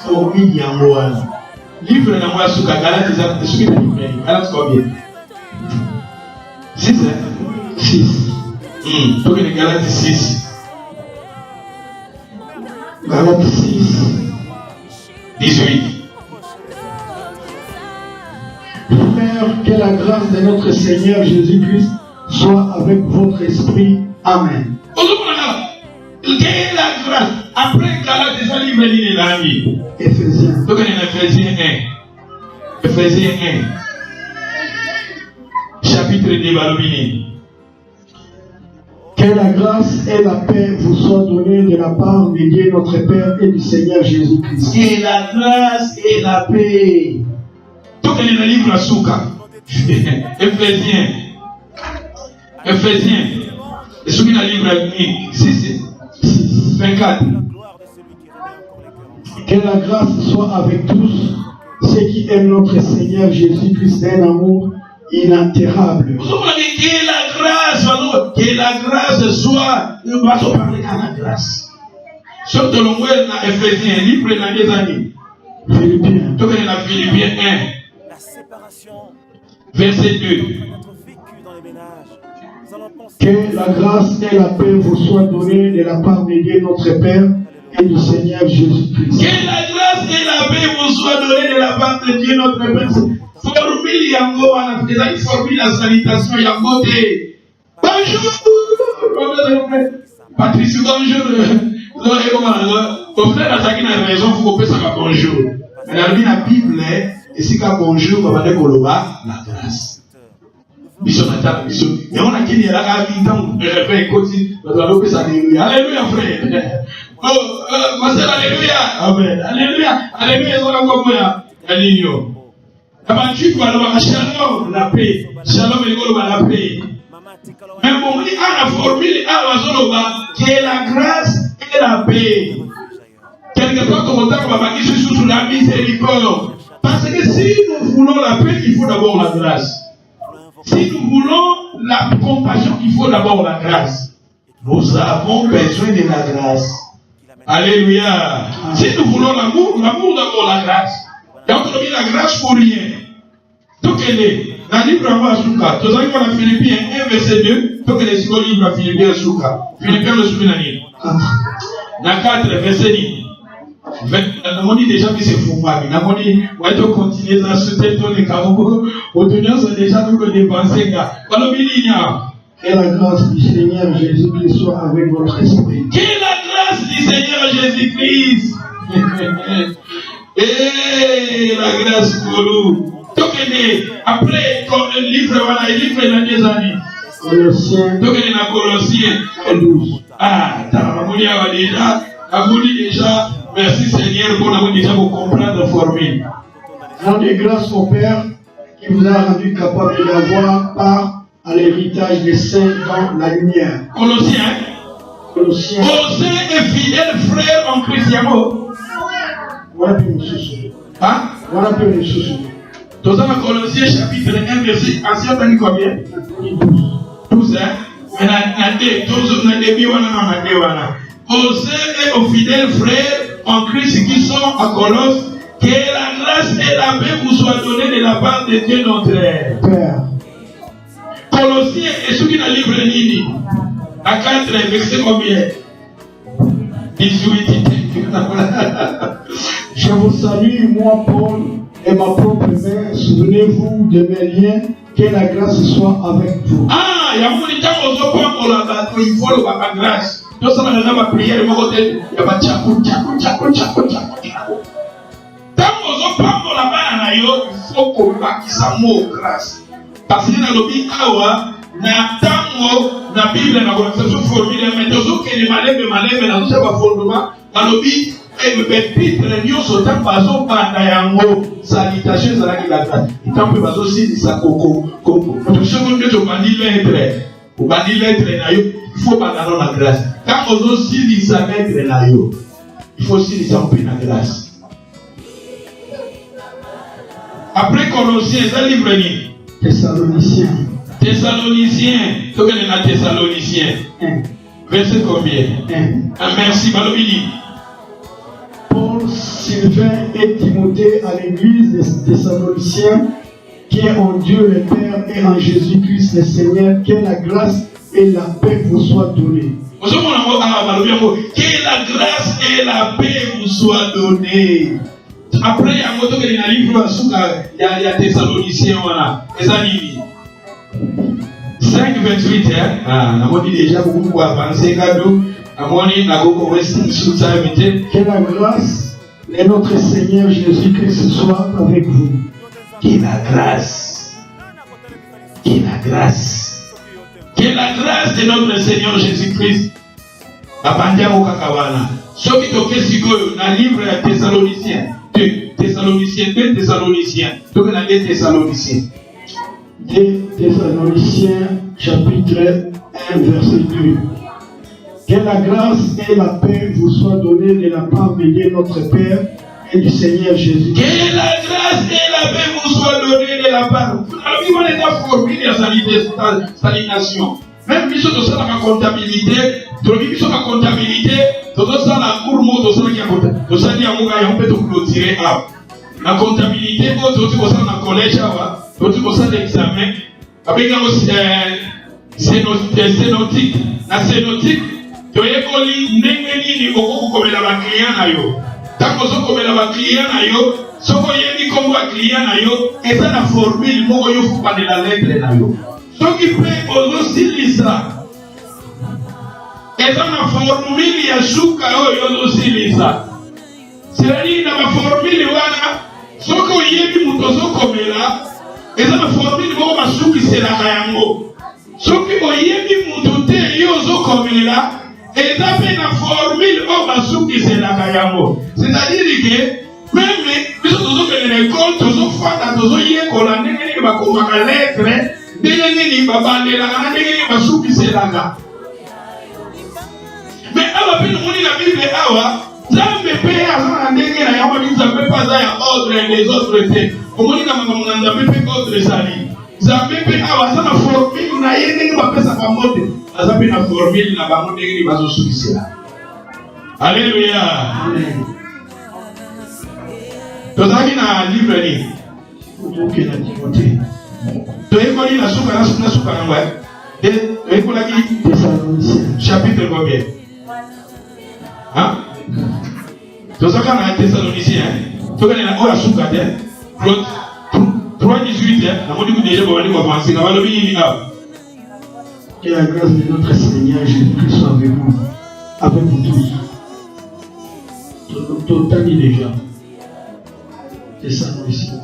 Formule Yangoan. Livre na moi sur Galates, c'est ce que tu dis. Galates combien? 6. 6. Donc les Galates 6. Galates 6. 18. Frère, que la grâce de notre Seigneur Jésus-Christ soit avec votre esprit. Amen. Aujourd'hui, on a Quelle est la grâce? Après Galates, déjà livre de l'ami. Éphésiens. Donc, on est en Éphésiens 1. Éphésiens 1. Chapitre 2, Balobini. Que la grâce et la paix vous soient données de la part de Dieu notre Père et du Seigneur Jésus-Christ. Et la grâce et la paix. Donc, on est dans le livre de Souka. Éphésiens. Éphésiens. Et ce qui est dans le livre de 6. 24. Que la grâce soit avec tous ceux qui aiment notre Seigneur Jésus-Christ d'un amour inaltérable. Que la grâce soit. Nous allons parler de la grâce. Surtout le mot dans Éphésiens, livre dans les années. Philippiens. Donc, on est dans Philippiens 1. La séparation. Verset 2. Notre vécu dans les ménages. Nous allons penser. Que la grâce et la paix vous soient données de la part de Dieu notre Père et du Seigneur Jésus-Christ. Que la grâce et la paix vous soient données de la part de Dieu notre Père. Formule yango, on a déjà une formule la salutation yango. Bonjour. Patrice, bonjour. Au frère, il a raison, il faut que ça va bonjour. Mais dans la Bible, et si quand bonjour, on va dire Koloba, la grâce. Bisous, Nathan, bisous. Et on a qui est là, il a écouté, on va dire alléluia. Alléluia, frère. Oh, moi c'est alléluia. Amen. Alléluia. Alléluia, on a comme moi. Alléluia. Abattu, shalom, la paix. Shalom, la paix. Mais bon, on dit à la formule, à la zone, qui est la grâce et la paix. Quelque part, comme on dit, on va dire sous la miséricorde. Parce que si nous voulons la paix, il faut d'abord la grâce. Si nous voulons la compassion, il faut d'abord la grâce. Nous avons besoin de la grâce. Alléluia. Si nous voulons l'amour, l'amour d'abord la grâce. Et on a mis la grâce pour rien. Donc elle est. Dans le livre à Souka, tu as vu dans Philippiens 1, verset 2, donc elle est sur le livre à Philippiens à Souka. Philippiens le souvenir. Dans 4, verset 10. On dit déjà que c'est fou, on dit, on va continuer dans ce temps, les carreaux, au tenir, c'est déjà tout le dépenser. Que la grâce du Seigneur Jésus-Christ soit avec votre esprit. Que la grâce du Seigneur Jésus-Christ. Et la grâce pour nous. Donc, après, comme le livre, voilà, le livre dans des années. Colossiens. Donc, il est dans Colossiens 12. Ah, déjà, merci Seigneur pour nous déjà vous comprendre la formule. Rendez grâce au Père qui vous a rendu capable d'avoir part à l'héritage des saints dans la lumière. Colossiens. Colossiens. Aux saints et fidèles frères en Christiano. Voilà plus une chose. Hein? Voilà plus une chose. Dans Colossiens chapitre 1, verset ancien, t'as dit combien? 12, hein? Mais dans début, aux saints et aux fidèles frères en Christ qui sont à Colosse, que la grâce et la paix vous soient données de la part de Dieu notre Père. Colossiens et ce qui est dans le livre Nini, à 4, verset combien? 18. Je vous salue, moi, Paul, et ma propre mère. Souvenez-vous de mes liens. Que la grâce soit avec vous. Ah, il y a beaucoup de temps où il faut la grâce. Donc, ça va dans ma prière, il y a pas de tchakou. Tant qu'on parle là-bas, il faut qu'on bâtisse un mot grâce. Parce que dans le Bible, na Bible na conversation formule mais toujours que les malèves na ça va fondement dans le Bible et Peter nyonso tant bazo banda yango salutation ça la grâce tant peu bazo si ça koko donc ce qu'on dit au bandi lettre na yo il faut pas dans la grâce quand on aussi ça lettre na yo il faut aussi ça peu na grâce après Colossiens ça livre ni Thessaloniciens, donc elle est la Thessaloniciens. Verset combien? Merci, Balobili. Paul, Sylvain et Timothée à l'église des Thessaloniciens, qui est en Dieu le Père et en Jésus-Christ le Seigneur, que la grâce et la paix vous soient données. Que la grâce et la paix vous soient données. Après, il y a un mot qui est dans le livre, il y a Thessaloniciens, voilà. 5:28, on dit déjà beaucoup avancé, que la grâce de notre Seigneur Jésus-Christ soit avec vous. Que la grâce de notre Seigneur Jésus-Christ. Ce qui est dans le livre de Thessaloniciens, 2 Thessaloniciens, 2 Thessaloniciens, chapitre 1, verset 2. Que la grâce et la paix vous soient données de la part de Dieu notre Père et du Seigneur Jésus. Que la grâce et la paix vous soient données de la part. Alors, on est en formule de salination. Même si on a la comptabilité, on a la comptabilité, on a la cour, on peut tirer à la comptabilité, on a la collège, on a l'examen, avec sénotique. La sénotique, tu as école, n'engagez comme la client à yo. Tant que vous comme la client à yo, ce que vous avez comme client à yo, et ça la formule, moi je vous parle de la lettre à yo. Ce qui peut aussi lisa. Et ça la formule ya shuka yo aussi lisa. C'est-à-dire dans la formule wana, ce que vous avez mutozo comme là, et ça la formule moi ma shuki c'est la kayango. Ce que vous avez mutote yo zo comme là. Et ça fait la formule au basou qui c'est la kayamo. C'est-à-dire que même les autres que l'école, tous les fois, tous les écoles, les bakoma lettre, les babane la les basou qui c'est la ga. Mais à la fin, on dit la Bible awa, ça me paye à ça ndenge na yamo dit ça peut pas ça ordre les autres étaient. Comment dit na maman na peut ordre sali. Ça me paye awa ça la formule na yene ba pesa kwa mote. Ça peut la formule na bango ndenge ni bazo sukisela. Alléluia. Amen. Tozaki na livre ni. Ok na Timothée. Toyekoli na suka na ngwa. Toyekolaki Thessaloniciens. chapitre combien? Hein? Tozaka na Thessaloniciens. Tokani na oya suka te. 3:18 na modi ku déjà ba bali ko avancer na balobi ni nga. Que la grâce de notre Seigneur Jésus-Christ soit avec vous tous. Total déjà.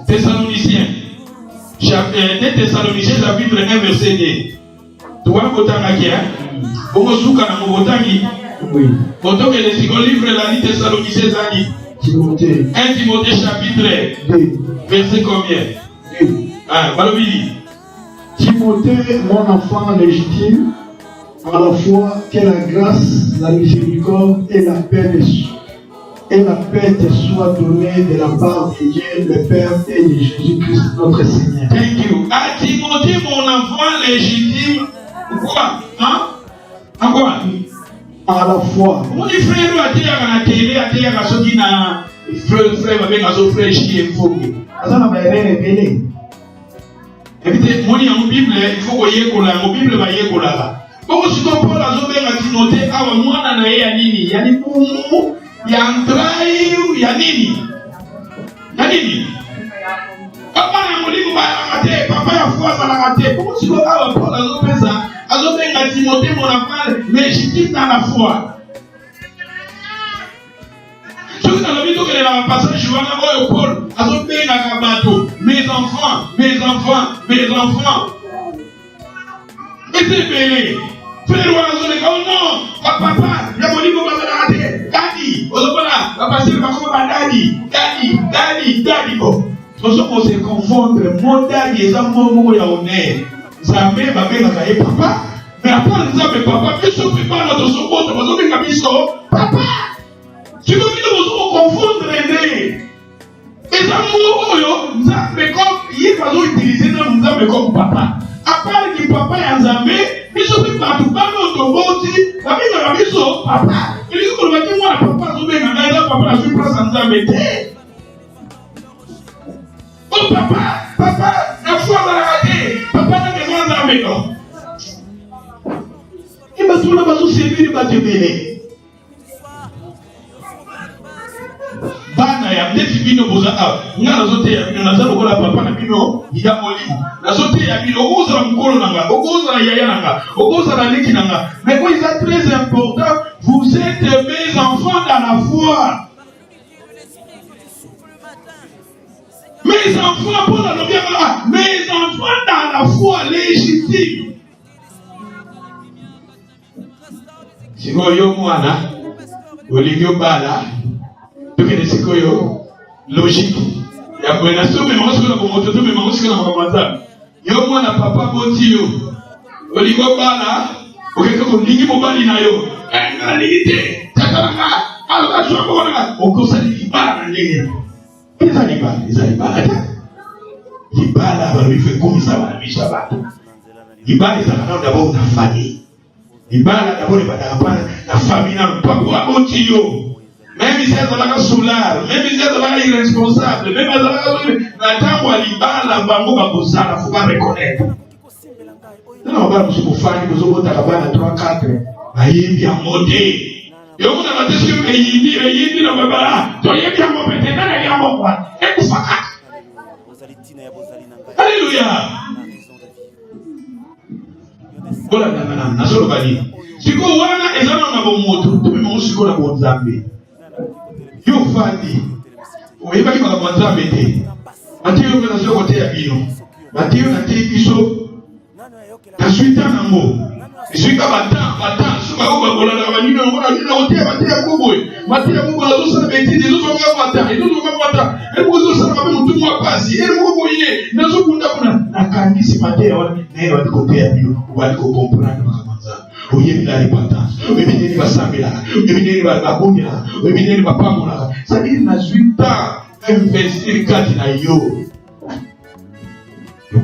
Thessaloniciens. Chapitre 1 verset 2. Tu vois kotanga ki bongo suka na mobotangi. Oui. Poto que le second livre la dit Thessaloniciens zani. Timothée. 1 Timothée chapitre 2. Verset combien? 2. Ah, balobili. Timothée, mon enfant légitime, à la fois que la grâce, la miséricorde et la paix te soient données de la part de Dieu, le Père et de Jésus-Christ, notre Seigneur. Thank you. À Timothée, mon enfant légitime, quoi? Hein? En quoi? À la fois. Mon frère doit dire à la télé, à dire à ceux qui n'a frère avec un autre frère qui est faux. Ça n'a pas été révélé. Écoutez, mon Bible, il faut que vous la Bible va y aller là. Comme si on Paul a zombé à Timothée, ah moi na na ya nini, ya ni pumu, ya ndrai, ya nini. Papa na mulimu ba mate, papa ya foi na mate. Comme si on a Paul a zombé à Timothée mon enfant légitime dans la foi. Ce que dans le vidéo que dans le passage, je vois là Paul a zombé à bateau. Mes enfants. Et c'est belé. Frère, oh non, papa, il y a mon niveau de daddy, daddy. On se confondre, mon daddy et ça, mon honnête. Zamé, ma mère, papa, mais après, Zamé, papa, mais ce n'est pas notre seconde, vous avez un papa. Tu veux nous confondre, et ça, mon Zamé, comme il va utiliser dans Zamé comme papa. À part que papa est Zamé, mais ce n'est pas tout, pas notre boti, la vie de la vie, papa. Il dit que le matin, moi, papa, papa, la vie place en Zamé. Oh, papa, la foi va la rater. Papa n'a pas Zamé, non. Il va tout là-bas, c'est lui, il va te mêler. Bana ya ndeti bino boza nga nazote ya bino naza lokola papa na bino ya molimo nazote ya bino okozala mukolo nanga okozala yaya nanga okozala leki nanga mais quoi c'est très important vous êtes mes enfants dans la foi. Mes enfants pour la lumière, mes enfants dans la foi légitime. Sikoyo mwana olingo bala tokende sikoyo logique ya kwena somme mosiko na bomoto to me mosiko na makamata yo mwana papa boti yo olingo bala okeke ko lingi mobali na yo ngalite takalanga alakashwa bona okosa libala ndenge eza libala libala baloife komisa bana misha bato libala eza kana d'abord na famille. Libala d'abord la famille n'a pas quoi continuer. Même si elle est soulard, même si elle est irresponsable, même si elle est la temps où libala bango bakosala faut pas reconnaître. Non, ba musu kufanya kuzobo takabana 3 4. Ayebi amode. Yo muna batesho yindi na baba. To yebi amopete na ya mokwa. Ekufaka. Alléluia. Bola na nasolo bali siko wana ezana na bomoto to me mo siko na bonzambe yo fandi o yeba ki ba bonzambe te Mathieu na soko te ya bino Mathieu na te biso na suita na mo suita bata suba ko ba bola na bani na ngona ni na hotel Mathieu kubwe Mathieu kubwe azo sa betize zo nga mata ezo nga mata eko zo sa ba mutu mwa pasi eko boye na zo kunda kuna na kanisi Mathieu wana ne wa ko te ya bino wa ko comprendre makamza oyebi la repentance oyebi nini basambela oyebi nini babongela oyebi nini bapamola ça dit na suita investir kati na yo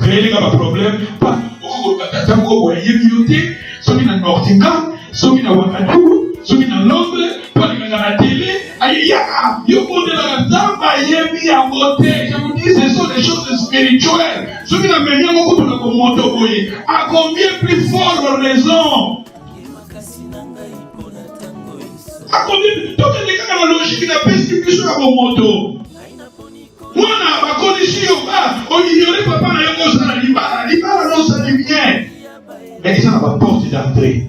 créer un problème pas au batata ko yebi yote soki na Nordinga soki na Ouagadougou soki na Londres pas na télé aya yo monde la zamba yebi ya beauté je vous dis ce sont des choses spirituelles soki na menya moko to na komoto boye à combien plus fort raison à combien tout est dans la logique na pesi plus na komoto mwana bakondisi yo oyiyore papa na yo kozala libala nosali bien mais eza na baporte d'entrée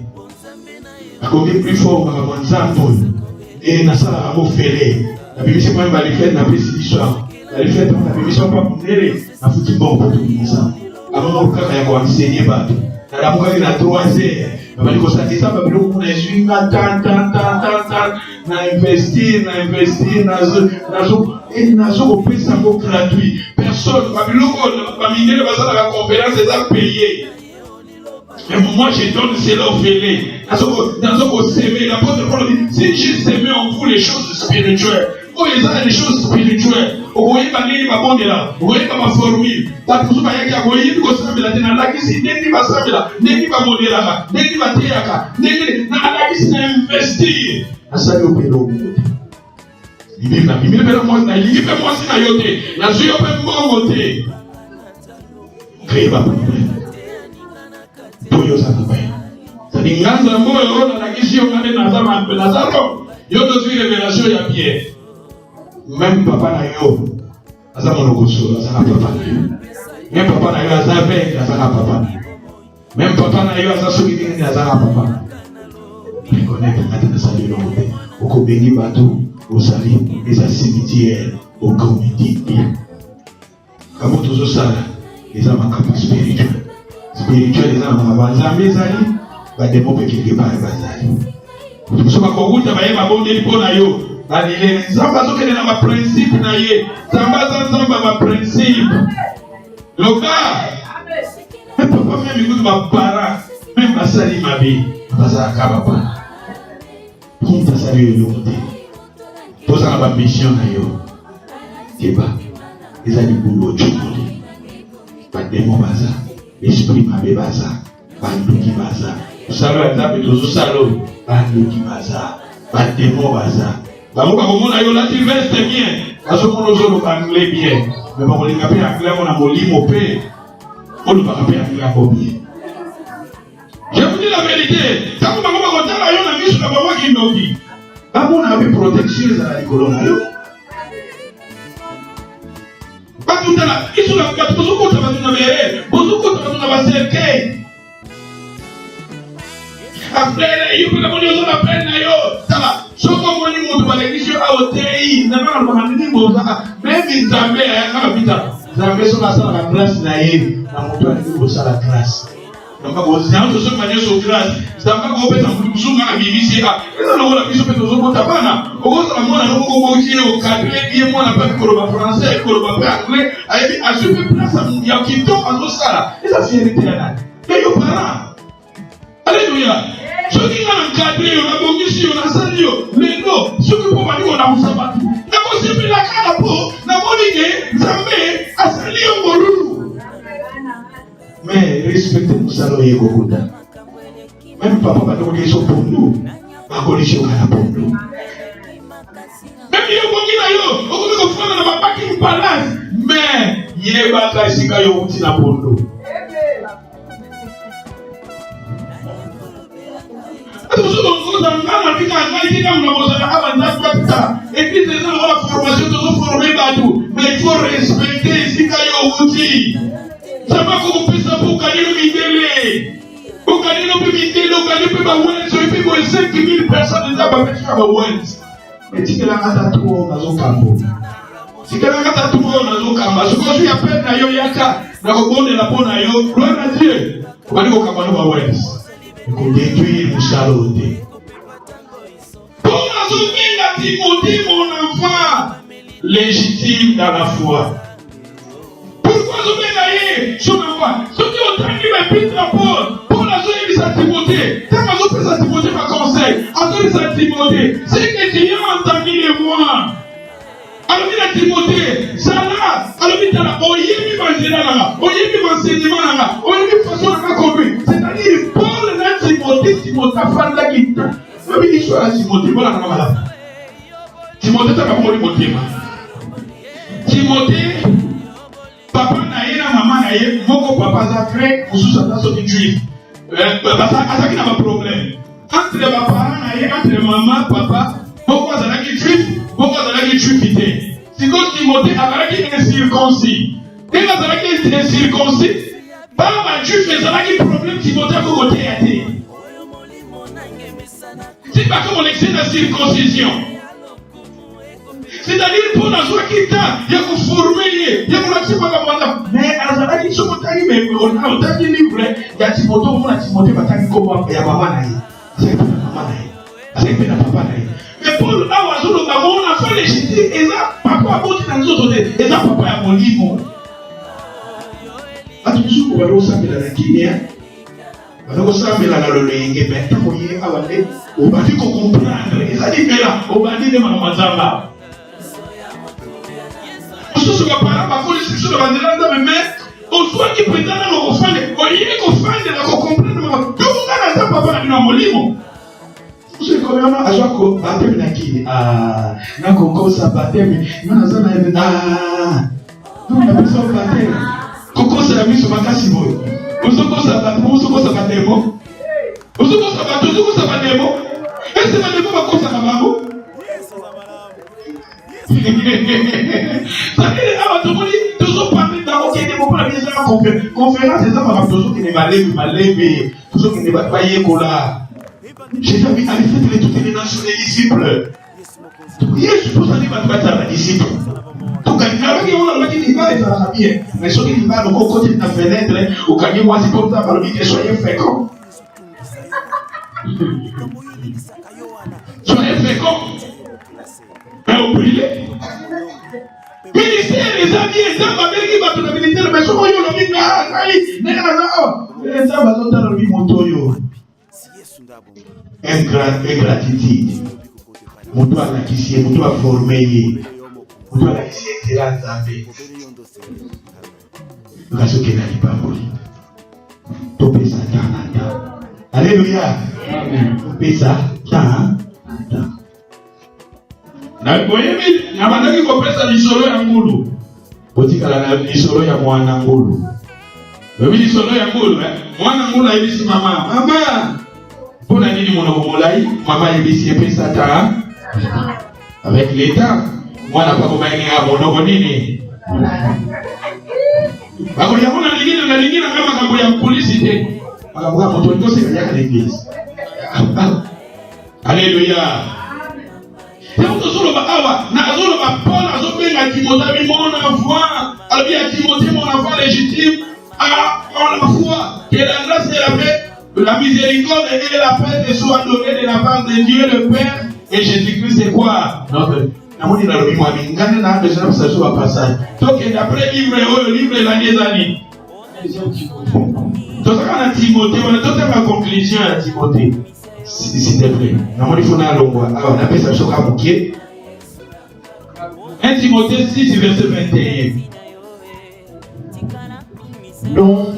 akomi plus fort makambo nzambo e nasalaka mofele nabimisi mwa balifete napesi biso balifete nabimisi mwa pamunele nafuti mbongo po tobimisa amongo kaka ya koenseigner bato nalamukaki na 3 heures babali kosakisa babiloko kuna ezwinga tan na investir nazo kopesa yango gratuit personne babiloko bamindele bazalaka conférence eza payé mais moi je donne cela au fêlé nazo kosemer l'apôtre Paul dit si je semé en vous les choses spirituelles les choses spirituelles okoyeba nini babondela okoyeba baformule bato mosusu bayaki akoyebi kosambela te nalakisi ndenge basambela ndenge bamondelaka ndenge bateyaka ndenge nalakisi na investir nasali opelo omongo te bibili mpena mwasi nalingi mpe mwasi na yo te nazwi yo mpe mbongo te kreye baproblème po yo zana baye zali nganza mboyo nalakisi yo ngande nazaro yo tozwi révélation ya Pierre. Même papa na yo aza monokosolo aza na papa na yo même papa na yo aza venge aza na papa na yo même papa na yo aza soki ndenge aza na papa na yo reconnaître ata nasali elongo te okobengi bato ozali eza cimetière okomiti kambo tozosala eza makambo spirituel eza na banzambe ezali bademo mpe quelque part bazali mosu bakokuta bayeba bondeli mpo na yo balile nzamba azokende na baprincipe na ye nzamba aza nzamba baprincipe loka me papa me mikutu bapara me basali mabe bazalaka bapara ponta asali yo eloko te tozala bamission na yo keba eza libulu ocokoli bademo baza esprit mabe baza banduki baza osalo ya nzambe tozosala oyo banduki baza bademo baza bango bakomona yo lati veste bien azomona ozoloba anglais bien mais bakolinga mpe anglais mona molimo mpe olobaka mpe anglais yango bien je vous dis la vérité ntango bango bakotala yo na miso na bango kindoki bamona mpe protection ezala likolo na yo tout à l'heure. Ils sont là, vous comptez pas tout le vous comptez pas tout le cercueil. Après, il faut que vous appelle ça va. Ce qu'on m'a dit, on va l'église à Otei. N'a pas le droit de même les Zambé, Zambé sont à la grâce naïve. Dans mon toit, ils sont à la grâce. Donc, vous avez tous ceux qui sont grâce. Ça va vous faire un peu de la BBC. Et non, la mission peut nous en tabana. Au moins, la moine, on va dire au cadre, et moi, on n'a pas de coloba français, coloba anglais. À ce que place, il y a qui tombe à nos salles. Et ça, c'est l'éternel. Et vos parents. Alléluia. Ceux qui ont encadré, on a bongi, on a sali, les noms, ceux qui peuvent aller, on a moussabatu. N'a pas simplement la carapo, n'a pas dit, Zambé, a sali au Morou. Mais respectez nous salariés Gokuta. Même papa va nous dire pour nous, ma collision à pour nous. Même si on a fait un parking palace, mais il y a pas de si quand on tient pour nous. Et puis les gens ont la formation, tous formés partout. Mais il faut respecter si quand on dit. Ça va comme on ça pour gagner le midélé. Pour gagner le midélé, pour gagner le Wells, et puis pour 5 000 personnes déjà pas mettre sur le Wells. Mais si quelqu'un a tout dans son campo. Si quelqu'un a tout dans son campo, ce que je appelle Nayo Yaka, la bonne et la bonne Nayo, gloire à Dieu. On va dire au campo de Wells. Pour détruire le chaloté. Pour assumer la Timothée, mon enfant, légitime dans la foi. Pourquoi je vais gagner son enfant? Ceux qui ont traîné mes petits rapports, pour la joie de sa Timothée, quand je fais sa Timothée, ma conseil, à de sa Timothée, c'est que Dieu a entendu les moi. Alors, il a Timothée, ça là, alors il a la oyemi manzela, oyemi enseignement, oyemi façon de conduire. C'est-à-dire, Paul n'a Timothée, Timothée, Fanda Gita. Même il soit à Timothée, voilà la malade. Timothée, tu as pas Timothée. Timothée, papa naye na maman naye, moko papa zakre, mususu atasoki juif. Parce qu'il n'a pas de problème. Entre les parents naye, entre maman, papa, moko azalaki juif, moko azalaki juifité. Si quand Timothée azalaki incirconcis, dès qu'il azalaki incirconcis, par ma juif ezalaki problème Timothée ko côté à terre. C'est pas comme on excès de circoncision. C'est-à-dire pour la joie qui t'a, il y a qu'on former, il y a qu'on a fait pas mais à la qui sont montagnés, mais on a autant de livres, il y a Timothée, on a Timothée, il y a maman naïe, c'est que maman naïe, c'est que papa naïe. Mais pour là où on a fait les chitiers, et là, papa a monté dans les autres côtés, et là, papa a mon livre. Attention, on va ressentir la Guinée, on va ressentir la Lolenge, mais tant qu'on y est, on va dire qu'on comprendre, et ça dit que là, on va dire que maman Zamba. Ce que parents par contre c'est sur la bandera mais on soit qui prétend à l'offrande on y est qu'offrande la comprendre tout le monde a papa na molimo c'est comme on a joie ko baptême na qui na konko sa baptême na zana nous on appelle ça baptême koko c'est la mise sur makasi boy osoko sa baptême osoko sa baptême osoko sa baptême est-ce que baptême va kosa na bango ça veut dire que toujours parmi dans aucun des moments la conférence c'est ça va toujours qui ne va lever toujours qui ne va pas y coller j'ai jamais allé faire toutes les nations des disciples Yesu pour ça il va être un disciple donc il y a un qui va être un bien mais ceux qui va au côté de la fenêtre au camion moi c'est comme ça par le que soyez féconds soyez féconds mais oubliez ministère les amis et ça va bien qui va tout le ministère mais souvent il y a ingratitude on doit l'acquisir on doit former on doit l'acquisir c'est la Zambé parce que n'a pas voulu topé ça tanata alléluia topé ça tanata na boyebi na bandaki kopesa lisolo ya ngulu botikala na lisolo ya mwana ngulu bebi lisolo ya ngulu mwana ngulu ayebisi mama pona nini monoko molai mama ayebisi epesa ta avec l'état mwana pa komayini ya monoko nini Alléluia. Timothée, mon enfant légitime, en la foi, que la grâce et la paix, la miséricorde et la paix te soient données de la part de Dieu le Père et Jésus-Christ. C'est quoi? Notre donc d'après livre la des années. Donc quand Timothée, on a toute la conclusion à Timothée. S'il te plaît. Il faut on appelle ça choc à bouquet. 1 Timothée 6, verset 21. Dont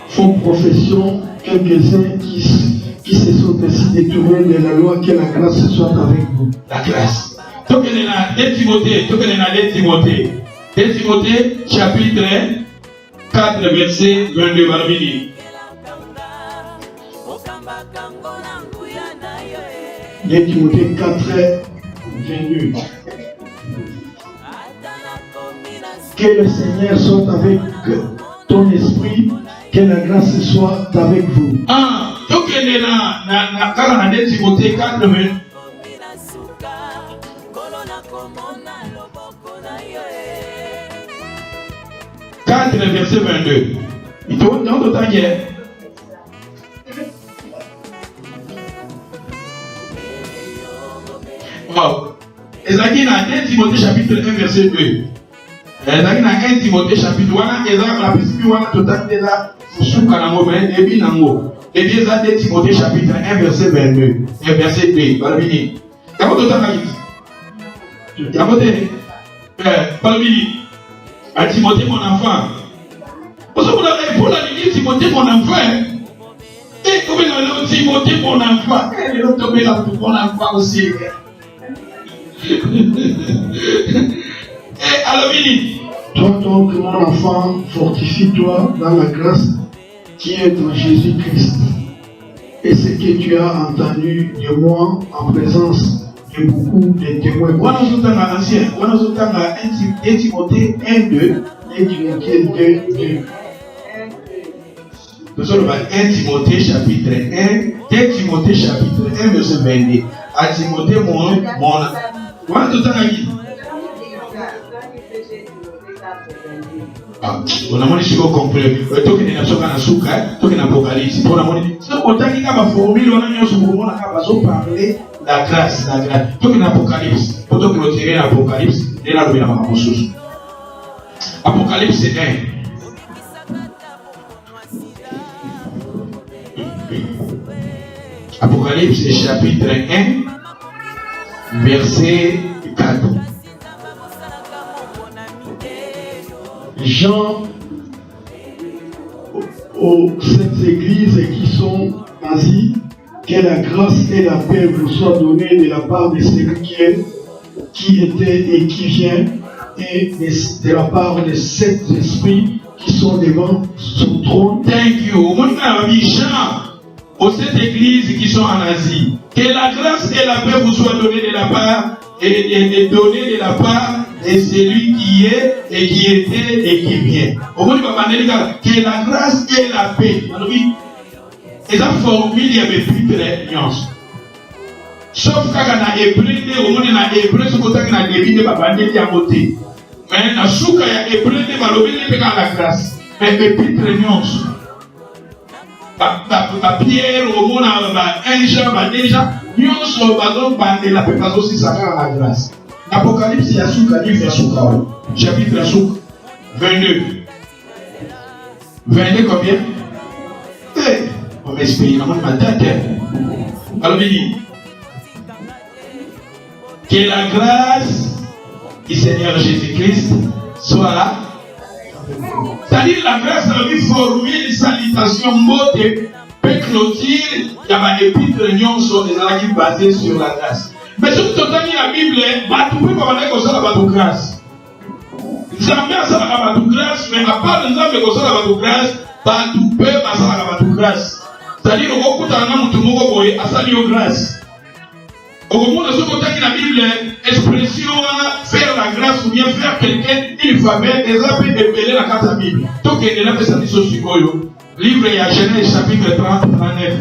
font profession quelques-uns qui se sont ainsi détournés de la loi, que la grâce soit avec vous. La grâce. Donc, il y a 2 Timothée. 2 Timothée, chapitre 4, verset 22. 2 Timothée 4, 22. Que le Seigneur soit avec ton esprit, que la grâce soit avec vous. Donc il y a 2 Timothée 4, 22. 4, verset 22. Il tourne dans le temps hier. Ezaki na 1 Timothée chapitre 1 verset 2. Ezaki na 1 Timothée chapitre 1 ezaki la principe wana totali déjà suka na ngoma ebi na ngo. Et bien ça 2 Timothée chapitre 1 verset 22 et verset 2. Balbini. Kako totali. Yakote. Balbini. À Timothée mon enfant. Parce que pour la dire Timothée mon enfant. Et comme le Timothée mon enfant. Et l'autre tombé là pour mon enfant aussi. Alors, toi donc, mon enfant, fortifie-toi dans la grâce qui est en Jésus-Christ. Et ce que tu as entendu de moi en présence de beaucoup de témoins. On a 1 Timothée 1, 2. 1 Timothée 2, 2. Nous sommes à 1 Timothée chapitre 1. 2 Timothée chapitre 1, verset 22. À Timothée, mon voilà tout à l'heure. On a dit complet. Toi qui n'es pas dans souka, toi qui n'as pas Apocalypse. On a dit c'est autant qu'il y a ma formule, on a mis sur le monde à parler la grâce, la grâce. Toi qui n'as pas Apocalypse, pour toi qui nous tirer l'Apocalypse, dès là où il y a ma chose. Apocalypse c'est 1. Apocalypse chapitre 1, verset 4. Jean, aux sept églises qui sont en Asie, que la grâce et la paix vous soient données de la part de celui qui était et qui vient, et de la part des sept esprits qui sont devant son trône. Thank you. Jean, aux sept églises qui sont en Asie, que la grâce et la paix vous soient données de la part et données de la part de celui qui est et qui était et qui vient. Que la grâce et la paix. Et la formule, il y avait plus de nuances. Sauf quand on a ébrédé, au moins on a ébrédé ce côté qu'on a débité, il y a côté. Mais dans ce cas, il y a ébrédé, il y a la grâce. Mais il y a plus de nuances. Pierre, au moins, un Jean, déjà, nuances, on la paix, parce aussi ça a la grâce. Apocalypse, il y a Souka, livre de Souka, chapitre Souk, 22. 22 combien? On m'explique, on m'a dit. Alors, il dit que la grâce du Seigneur Jésus-Christ soit là. C'est-à-dire la grâce a vu former une salutation mode, peut clôture, il y a un épître de sur les alliés basés sur la grâce. Mais si vous entendez la Bible, vous pouvez pas dire que ça va de grâce. Ça va de grâce, mais à part les hommes que ça va de grâce, vous pouvez pas ça va de grâce. C'est-à-dire que vous avez à saluer grâce. Au moment de ce côté de la Bible, expression faire la grâce ou bien faire quelqu'un une faveur, et ça peut épeler la carte à la Bible. Donc, il y a des choses qui sont livre à Genèse chapitre 30, 39,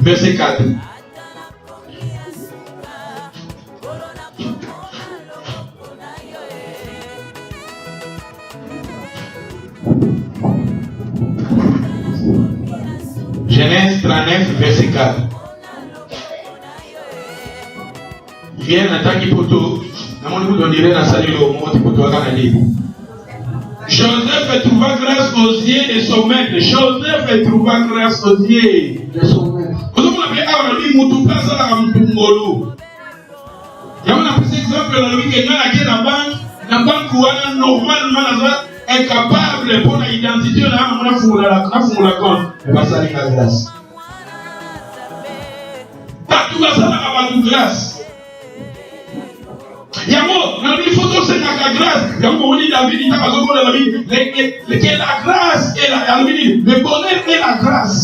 verset 4. Genèse 39, verset 4. Viens attaquer poto. Joseph trouva grâce aux yeux de son maître. Joseph trouva grâce aux yeux de son maître. Vous avez exemple, la banque normalement incapable pour l'identité de la compte. La grâce. Partout la grâce. Yamo, il faut que c'est la grâce. Yamo, on dit David, il a la grâce et la le bonheur et la grâce.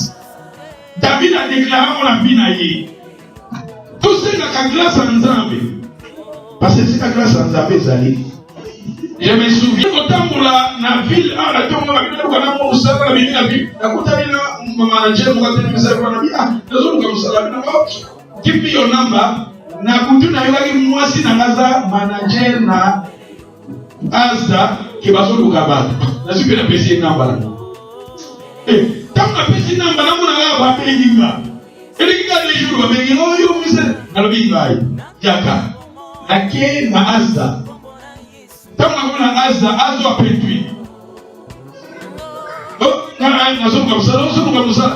David a déclaré la vie. Tout c'est la grâce en Zambie. Parce que c'est la grâce en Zambie. Je me souviens quand on la ville, la tombe, la ville, la ville, la manager, give me your number. Na kutu na yaki mwasi na ngaza manager na Asda kibaso lukaba. Na sipe na pesi namba. Kama pesi namba na muna ngaba benginga. Elikika de jour ba benginga yo mise na lobingai. Yaka. Na ke na Asda. Kama kuna Asda apetui. Oh, na so comme ça.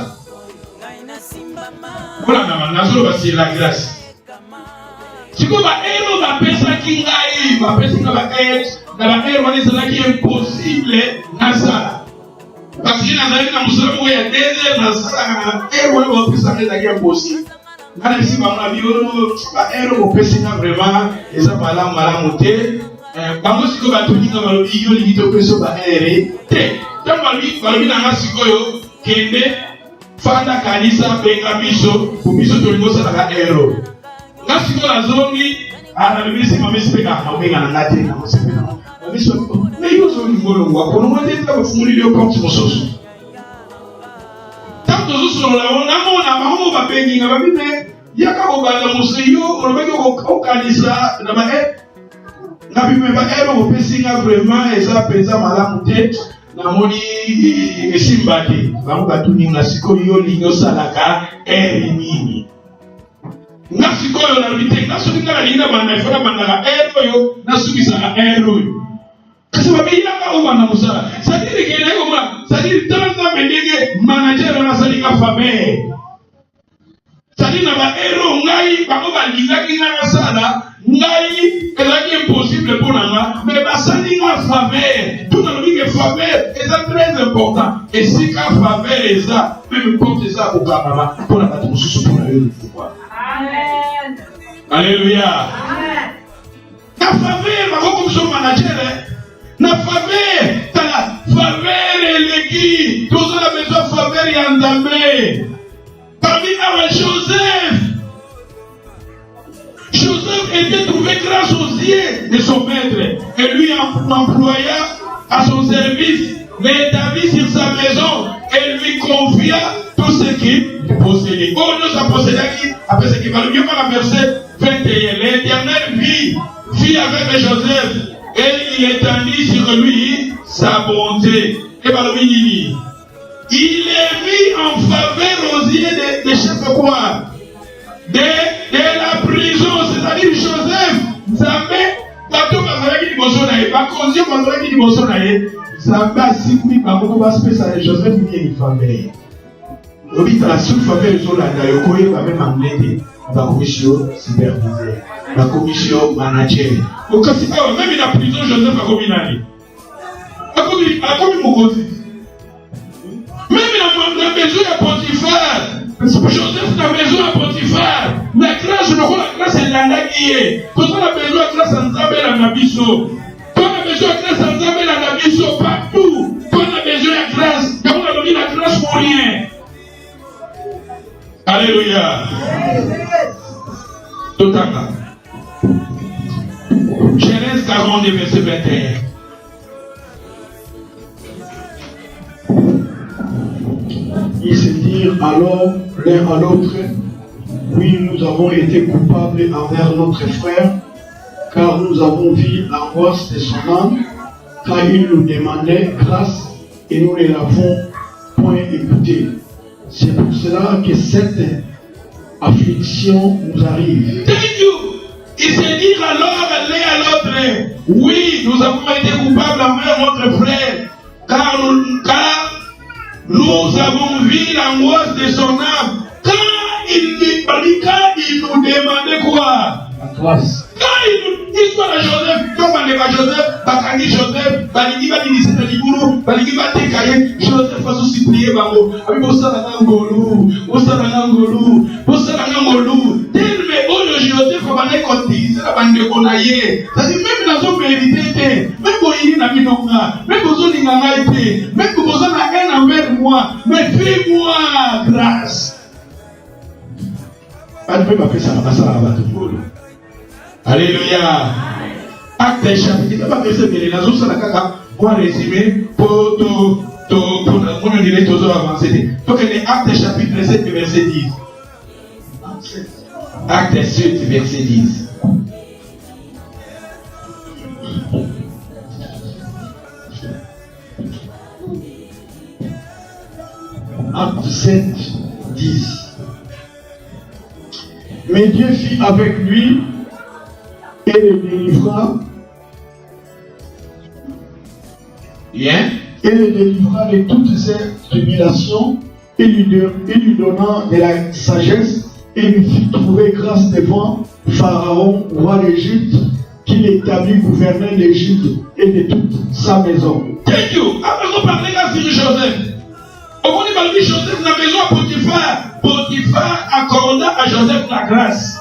Voilà na so ba c'est la grâce. Si vous avez un pesa qui est impossible, parce qu'il y a un musulman qui est désert, impossible. Quand si ma vie, vraiment, et ça va là, monter. Quand si vous avez tout dans le milieu, il y a des choses à errer. Dans ma vie, dans le Kende, Fanda Kanisa, Bengabiso, pour Biso Tolimosa, la héros. Kasi kwa zongi ana bisi mamespeka mabenga na ngati na msepena na biso na hiyo zo ngolo wako no mwende kwa fumuli leo kwa msoso tanto zuso la ona mahomo babengi nga babine yaka obala musiyo olobeke ko kanisa na ma na bime ba ero opesinga vraiment eza penza malamu te na moni esimbati bango batuni na siko yo linyo salaka nini. Nasikoyo na rite nasukinga na linda bana ifana bana yo nasukisa na yo kasi babia ka bana musala sadiri kene ko ma sadiri tanza mendege manager na salika fabe sadiri na ba ngai bako balinga kinga sala ngai elaki impossible pour nga mais basali nga fabe tout na linga fabe est très important et si ka fabe eza même porte ça au gaba pour la battre sous pour la yo. Amen. Alléluia. Amen. Na faveur, comme son manager, na faveur, la faveur élégante. Tous on a besoin de faveur et endamé. Parmi eux, Joseph était trouvé grâce aux yeux de son maître et lui employa à son service, mais David sur sa maison et lui confia tout ce qu'il possédait. Oh, nous avons possédé qui, après ce qui va le mieux par la verset 21. L'Éternel vit avec Joseph et il étendit sur lui sa bonté. Et par le mini, il est mis en faveur aux yeux des chefs quoi? De la prison, c'est-à-dire Joseph, Zambé, bateau bazalaki liboso na ye, bakonzi bazalaki liboso na ye, Zambé asimbi bango baspesa Joseph ni faveur. Obi la sous-faveur ezolanda yo koyeba même anglais ba commission superviseur, ba commission manager. Okasi awa même na prison Joseph akomi nani? Akomi mokozi. Même na maison ya Potiphar. Joseph na maison ya Potiphar. La grâce la grâce elandaki ye. Parce que la maison ya grâce Nzambe na nabiso. Pour la maison ya grâce Nzambe na nabiso partout. Pour la maison ya grâce, on a donné la grâce pour rien. Alléluia. Totanga. Genèse 42, verset 21. Ils se dirent alors l'un à l'autre, oui, nous avons été coupables envers notre frère, car nous avons vu l'angoisse de son âme, car il nous demandait grâce et nous ne l'avons point écouté. C'est pour cela que cette affliction nous arrive. Thank you. Ils se dirent alors l'un à l'autre, oui, nous avons été coupables envers notre frère, car nous avons vu l'angoisse de son âme. Quand il nous demandait quoi? La grâce. L'histoire de Joseph, quand on est à Joseph, Bakani Joseph, Baligi Badinisi Taliguru, Baligi Batekaye, Joseph va se supplier Bango, avec Bosaranangolu, mais oh Joseph va aller cotiser la bande de Bonaye. C'est-à-dire, même dans son vérité, même pour y aller dans Minonga, même pour son Ingangaïté, même pour son haine envers moi, mais fais-moi grâce. Pas de même après ça, va ça va tout le monde. Alléluia. Acte chapitre, pas verset mais la zone ça la pour résumer pour nous dire toujours avancer. Donc les actes chapitre 7 verset 10. Acte 7 verset 10. Acte 7, 10. Mais Dieu fit avec lui et le délivra. Bien. Et le délivra de toutes ses tribulations et lui donna de la sagesse et lui fit trouver grâce devant Pharaon, roi d'Égypte, qu'il établit gouverneur d'Égypte et de toute sa maison. Thank you. Après on parlait là sur Joseph. Au moment où Joseph dans la maison à Potiphar, Potiphar accorda à Joseph la grâce.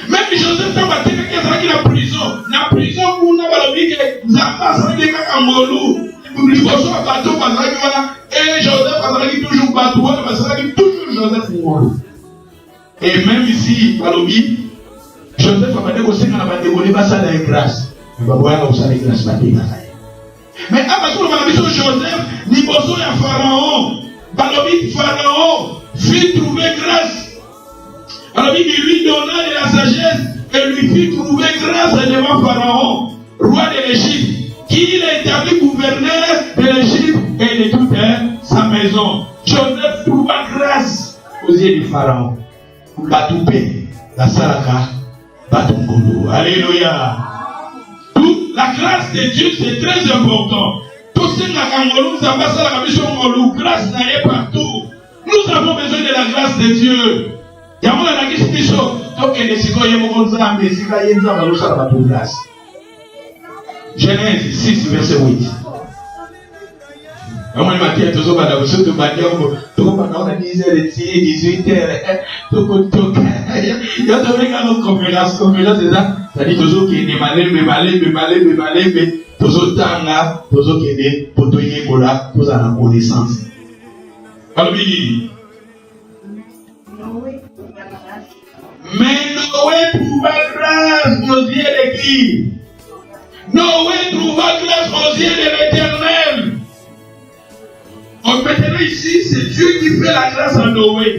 Même Joseph n'a pas été en prison. La prison où on a dit que Zamba s'est dit qu'un molou. Il faut soit un bateau parce que voilà. Et Joseph a dit toujours bateau parce que toujours Joseph molou. Et même ici, Balobi, Joseph a dit que c'est qu'on a dévoilé ça la grâce. Mais bah voilà où ça la grâce va dire. Mais après tout, on a dit que Joseph, ni besoin à Pharaon. Balobi, Pharaon, fit trouver grâce. Alors il lui donna de la sagesse et lui fit trouver grâce devant Pharaon, roi de l'Égypte, qu'il établit gouverneur de l'Égypte et de toute sa maison. Joseph trouva grâce aux yeux du Pharaon. Batoupé, la Saraka, Batungolo. Alléluia. Toute la grâce de Dieu, c'est très important. Tout ce qui est grâce n'est partout. Nous avons besoin de la grâce de Dieu. Il y a un qui se dit donc il y a Genèse 6, verset 8. On m'a dit à tous les gens, tout le monde a dit 18 heures. Il y a une conférence, c'est ça. Ça dit toujours qu'il est malé, mais toujours tanga, toujours qu'il est pour donner pour la connaissance. Alors, mais Noé trouva grâce aux yeux de qui? Noé trouva grâce aux yeux de l'Éternel. Maintenant ici, c'est Dieu qui fait la grâce à Noé.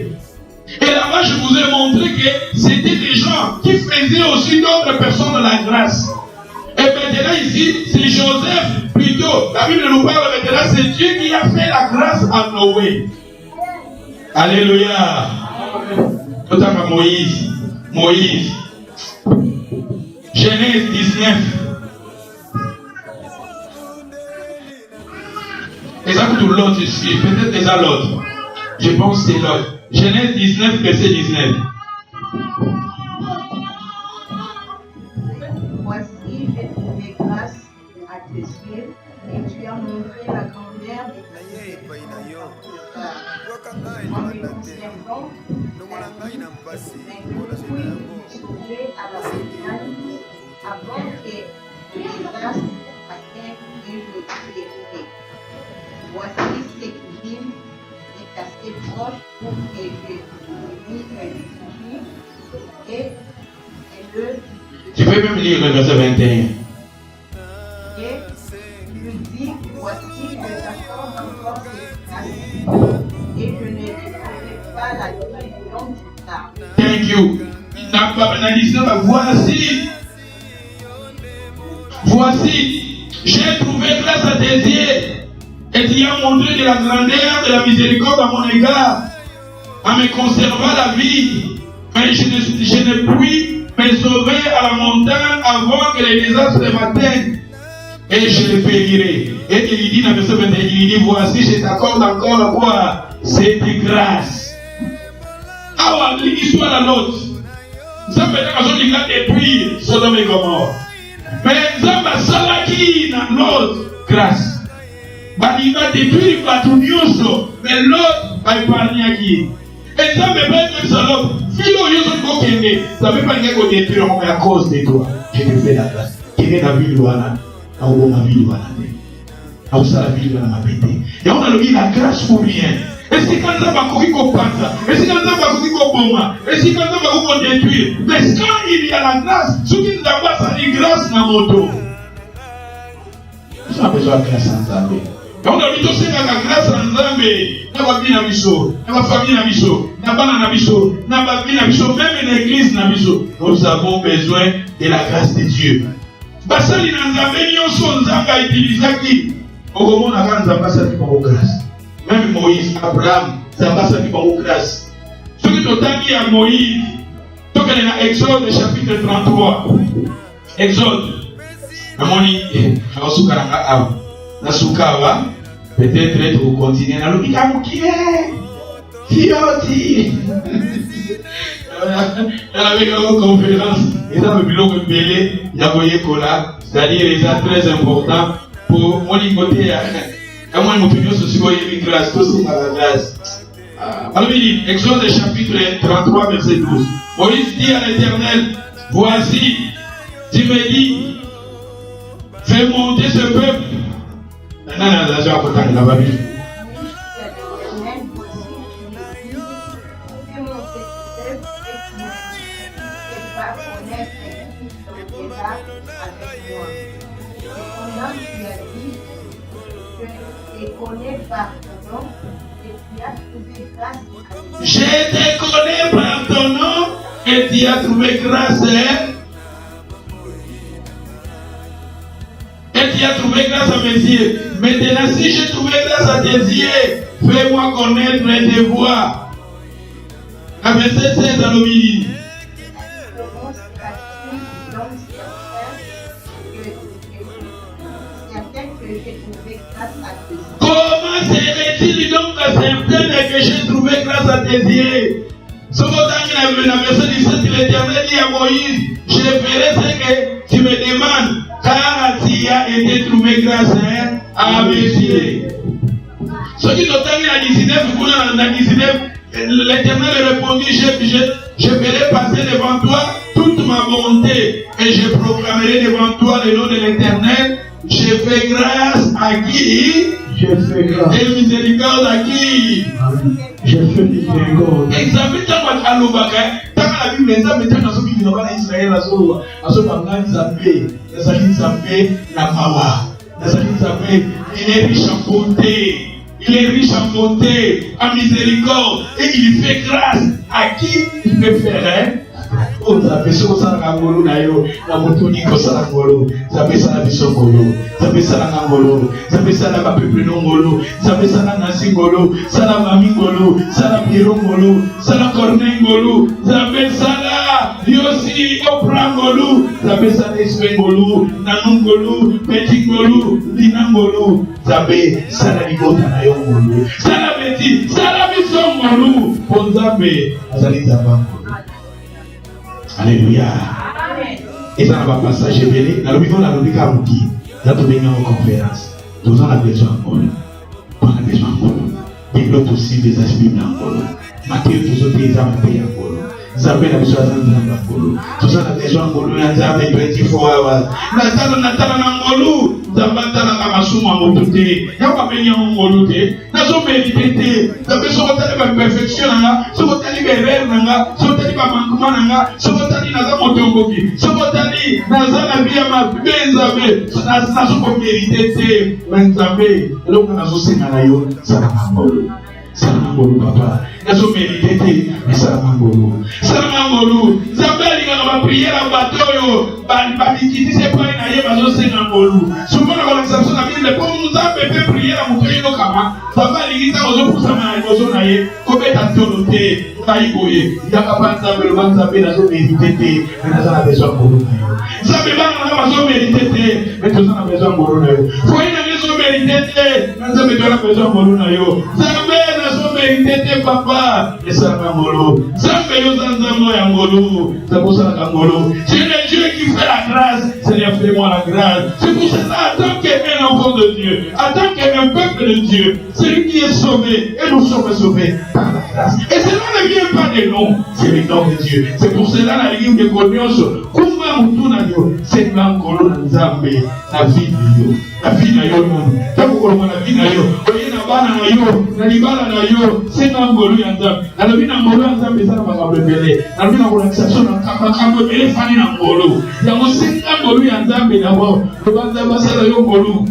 Et là-bas, je vous ai montré que c'était des gens qui faisaient aussi d'autres personnes la grâce. Et maintenant ici, c'est Joseph plutôt. La Bible nous parle maintenant, c'est Dieu qui a fait la grâce à Noé. Alléluia. Notamment Moïse. Genèse 19. Et ça pour l'autre ici, peut-être déjà l'autre. Je pense que c'est l'autre. Genèse 19, verset 19. Voici, j'ai trouvé grâce à tes yeux et tu as montré la grandeur de tes en les observant, à la finale, avant que les grâces paquets et le vérité. Voici ce qui vient est assez proche pour que je lui et le Tu peux même lire le verset 21. Et lui dit, voici, je t'accorde encore cette grâce, et je ne détruirai pas la guérison du tard. Thank you. Voici, j'ai trouvé grâce à tes yeux, et tu as montré de la grandeur de la miséricorde à mon égard, en me conservant la vie. Mais je ne puis me sauver à la montagne avant que les désastres m'atteignent. Et je le férirai. Et il dit dans le verset 21, il dit, voici, je t'accorde encore quoi? Cette grâce. Ah, l'histoire à l'autre. Ça peut être qu'il a détruit Sodome et Gomorrhe. Mais Zamba Salaki dans l'autre grâce. Il va détruire Batunioso, mais l'autre va épargner qui. Et ça me met même sur l'autre. Si l'autre ça ne veut pas dire qu'on détruit à cause de toi. Je te fais la grâce. Qui est la ville de Wana? La ville de Wana. La ville de Wana. Et on a le la grâce pour rien. Et si quand ça va courir qu'on passe, et si quand ça va courir qu'on bombe, et si quand ça va courir qu'on détruit, mais quand il y a la grâce, ce qui nous a pas ça dit grâce dans mon dos. Nous avons besoin de grâce en Zambé. Et on a dit aussi que la grâce en Zambé, n'a pas bien Nabiso, n'a pas famille Nabiso, n'a pas Nabiso, n'a pas bien Nabiso, même l'église Nabiso. Nous avons besoin de la grâce de Dieu. Parce que les Nzambé, nous sommes Zambé utilisés qui, au moment où on a Nzambé, ça dit pour grâce. Même Moïse, Abraham, ça va s'appeler par grâce. Ce qui est autant dit à Moïse, donc elle est dans Exode chapitre 33. Exode. Peut-être vous continuez dans le avec une conférence, et ça me dit c'est-à-dire les actes très importants pour mon côté. Moi, mon opinion, c'est que c'est une grâce, tout c'est la grâce. Alors, il dit, Exode chapitre 33, verset 12. Moïse dit à l'Éternel, voici, tu me dis, fais monter ce peuple. Maintenant, la joie pour la Babylone. Je te connais par ton nom et tu as trouvé grâce. Et tu as trouvé grâce à mes yeux. Maintenant, si j'ai trouvé grâce à tes yeux, fais-moi connaître tes voies. À verset 16 à l'obéi. Comment serait-il donc certain que j'ai trouvé grâce à tes yeux? Ce que la verset 17, l'Éternel dit à Moïse, je ferai ce que tu me demandes, car tu as été trouvé grâce à mes yeux. Ce qui nous tient à 19, l'Éternel répondit, je ferai passer devant toi toute ma bonté et je proclamerai devant toi le nom de l'Éternel. Je fais grâce à qui? Je fais grâce. Et miséricorde à qui? Je fais miséricorde. Examine ta voix à l'obaka. Tant que la Bible les a mis dans ce qui nous va à Israël à Solo. À ce moment-là, il s'appelle la Mawa. Il est riche en bonté. Il est riche en bonté, en miséricorde. Et il fait grâce à qui il peut faire. Oh, ça fait ça na ngolo na yo na motoni ko ça ngolo ça fait ça na biso ngolo ça fait ça na ngolo ça fait ça na ba peuple ngolo ça fait ça na nasi ngolo ça na mami ngolo ça na Pierrot ngolo ça na Corneille ngolo ça fait ça na Yosi Oprah ngolo ça fait ça na ngolo na ngolo petit ngolo lina ngolo ça fait ça na libota na yo ngolo ça na petit ça na biso ngolo ponzambe azali zamba. Alléluia. Et ça va passer chez Bélé. Dans le niveau de la logique à Mouki, là, tu viens en conférence. Nous avons besoin encore. On a besoin encore. Développe aussi des aspects encore. Matthieu, tous autres, ils ont payé encore. Zabé a besoin d'un encore. Tous avons besoin encore. Nous avons 24 hours. Natala Nangolo. Zabatala Kamasuma Motote. Y'a venir en Molote. Nous avons médité. Nous avons perfection. Nous avons rêve. Nous avons manquement. Nous avons tomboki. Sokotali, nazana bien ma benzabe, nazo mérité, benzabe. Donc nazo senalayo, salamangolo. Salamangolo papa. Nazo mérité, mais salamangolo. Salamangolo. Zambeli na prière à batoyo, babikiti se pas na ye bazo senangolo. Souvent la conversation na Bible pour nous appeler prière à mutoyo kama. Zambeli kita ozo kusama na ozo na ye, kobeta tolote. Taïboye, il y a pas de temps, le banzabé n'a pas mérité, mais n'a pas besoin de mourir. Ça me va, n'a pas mérité, mais tout ça n'a besoin de mourir. Foyer n'a pas mérité, n'a pas besoin de mourir. Zambé n'a pas mérité, papa, et ça n'a pas mourir. Zambé n'a pas mourir, c'est pour ça n'a pas mourir. C'est le Dieu qui fait la grâce, Seigneur, fais-moi la grâce. C'est pour ça, en tant qu'un enfant de Dieu, en tant qu'un peuple de Dieu, celui qui est sauvé, et nous sommes sauvés par la grâce. Et c'est là le vient pas des noms, c'est le nom de Dieu. C'est pour cela la ligne de Cognos, Kumba Mutunayo, c'est l'angolo Nzambe, la vie de Dieu. La vie de Dieu, la vie de Dieu, na libala na yo, c'est l'angolo Nzambe. La vie d'angolo Nzambe, ça va pas révéler. La vie d'angolo Nzambe, ça va révéler Fanny Nangolo. Il y a aussi l'angolo Nzambe d'abord. Le Banzaba, c'est l'angolo.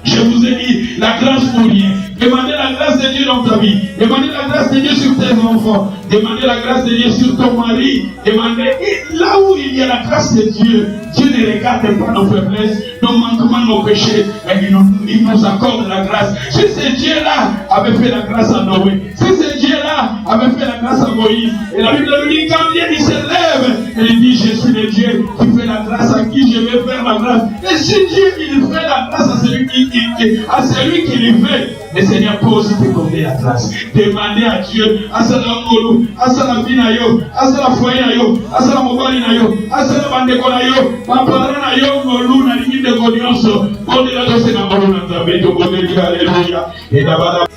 Je vous ai dit, la grâce pour rien. Demandez la grâce de Dieu dans ta vie. Demandez la grâce de Dieu sur tes enfants. Demandez la grâce de Dieu sur ton mari. Demandez. Et là où il y a la grâce de Dieu, Dieu ne regarde pas nos faiblesses, nos manquements, nos péchés, mais il nous accorde la grâce. Si ce Dieu-là avait fait la grâce à Noé, si ce Dieu-là avait fait la grâce à Moïse, et la Bible nous dit quand bien il se lève, et il dit je suis le Dieu qui fait la grâce à qui je vais faire la grâce. Et si Dieu il fait la grâce à celui qui lui fait, le Seigneur peut aussi t'accorder la grâce. Demandez à Dieu, à sa langolo, à sa vie na yo, à sa foyer na yo, à sa mobali na yo, à sa bandeko na yo, papa na yo ngolu na ligne de Godionso. Bonne la dose na ngolu na Nzambe, to bonne dia, alléluia. Et d'abord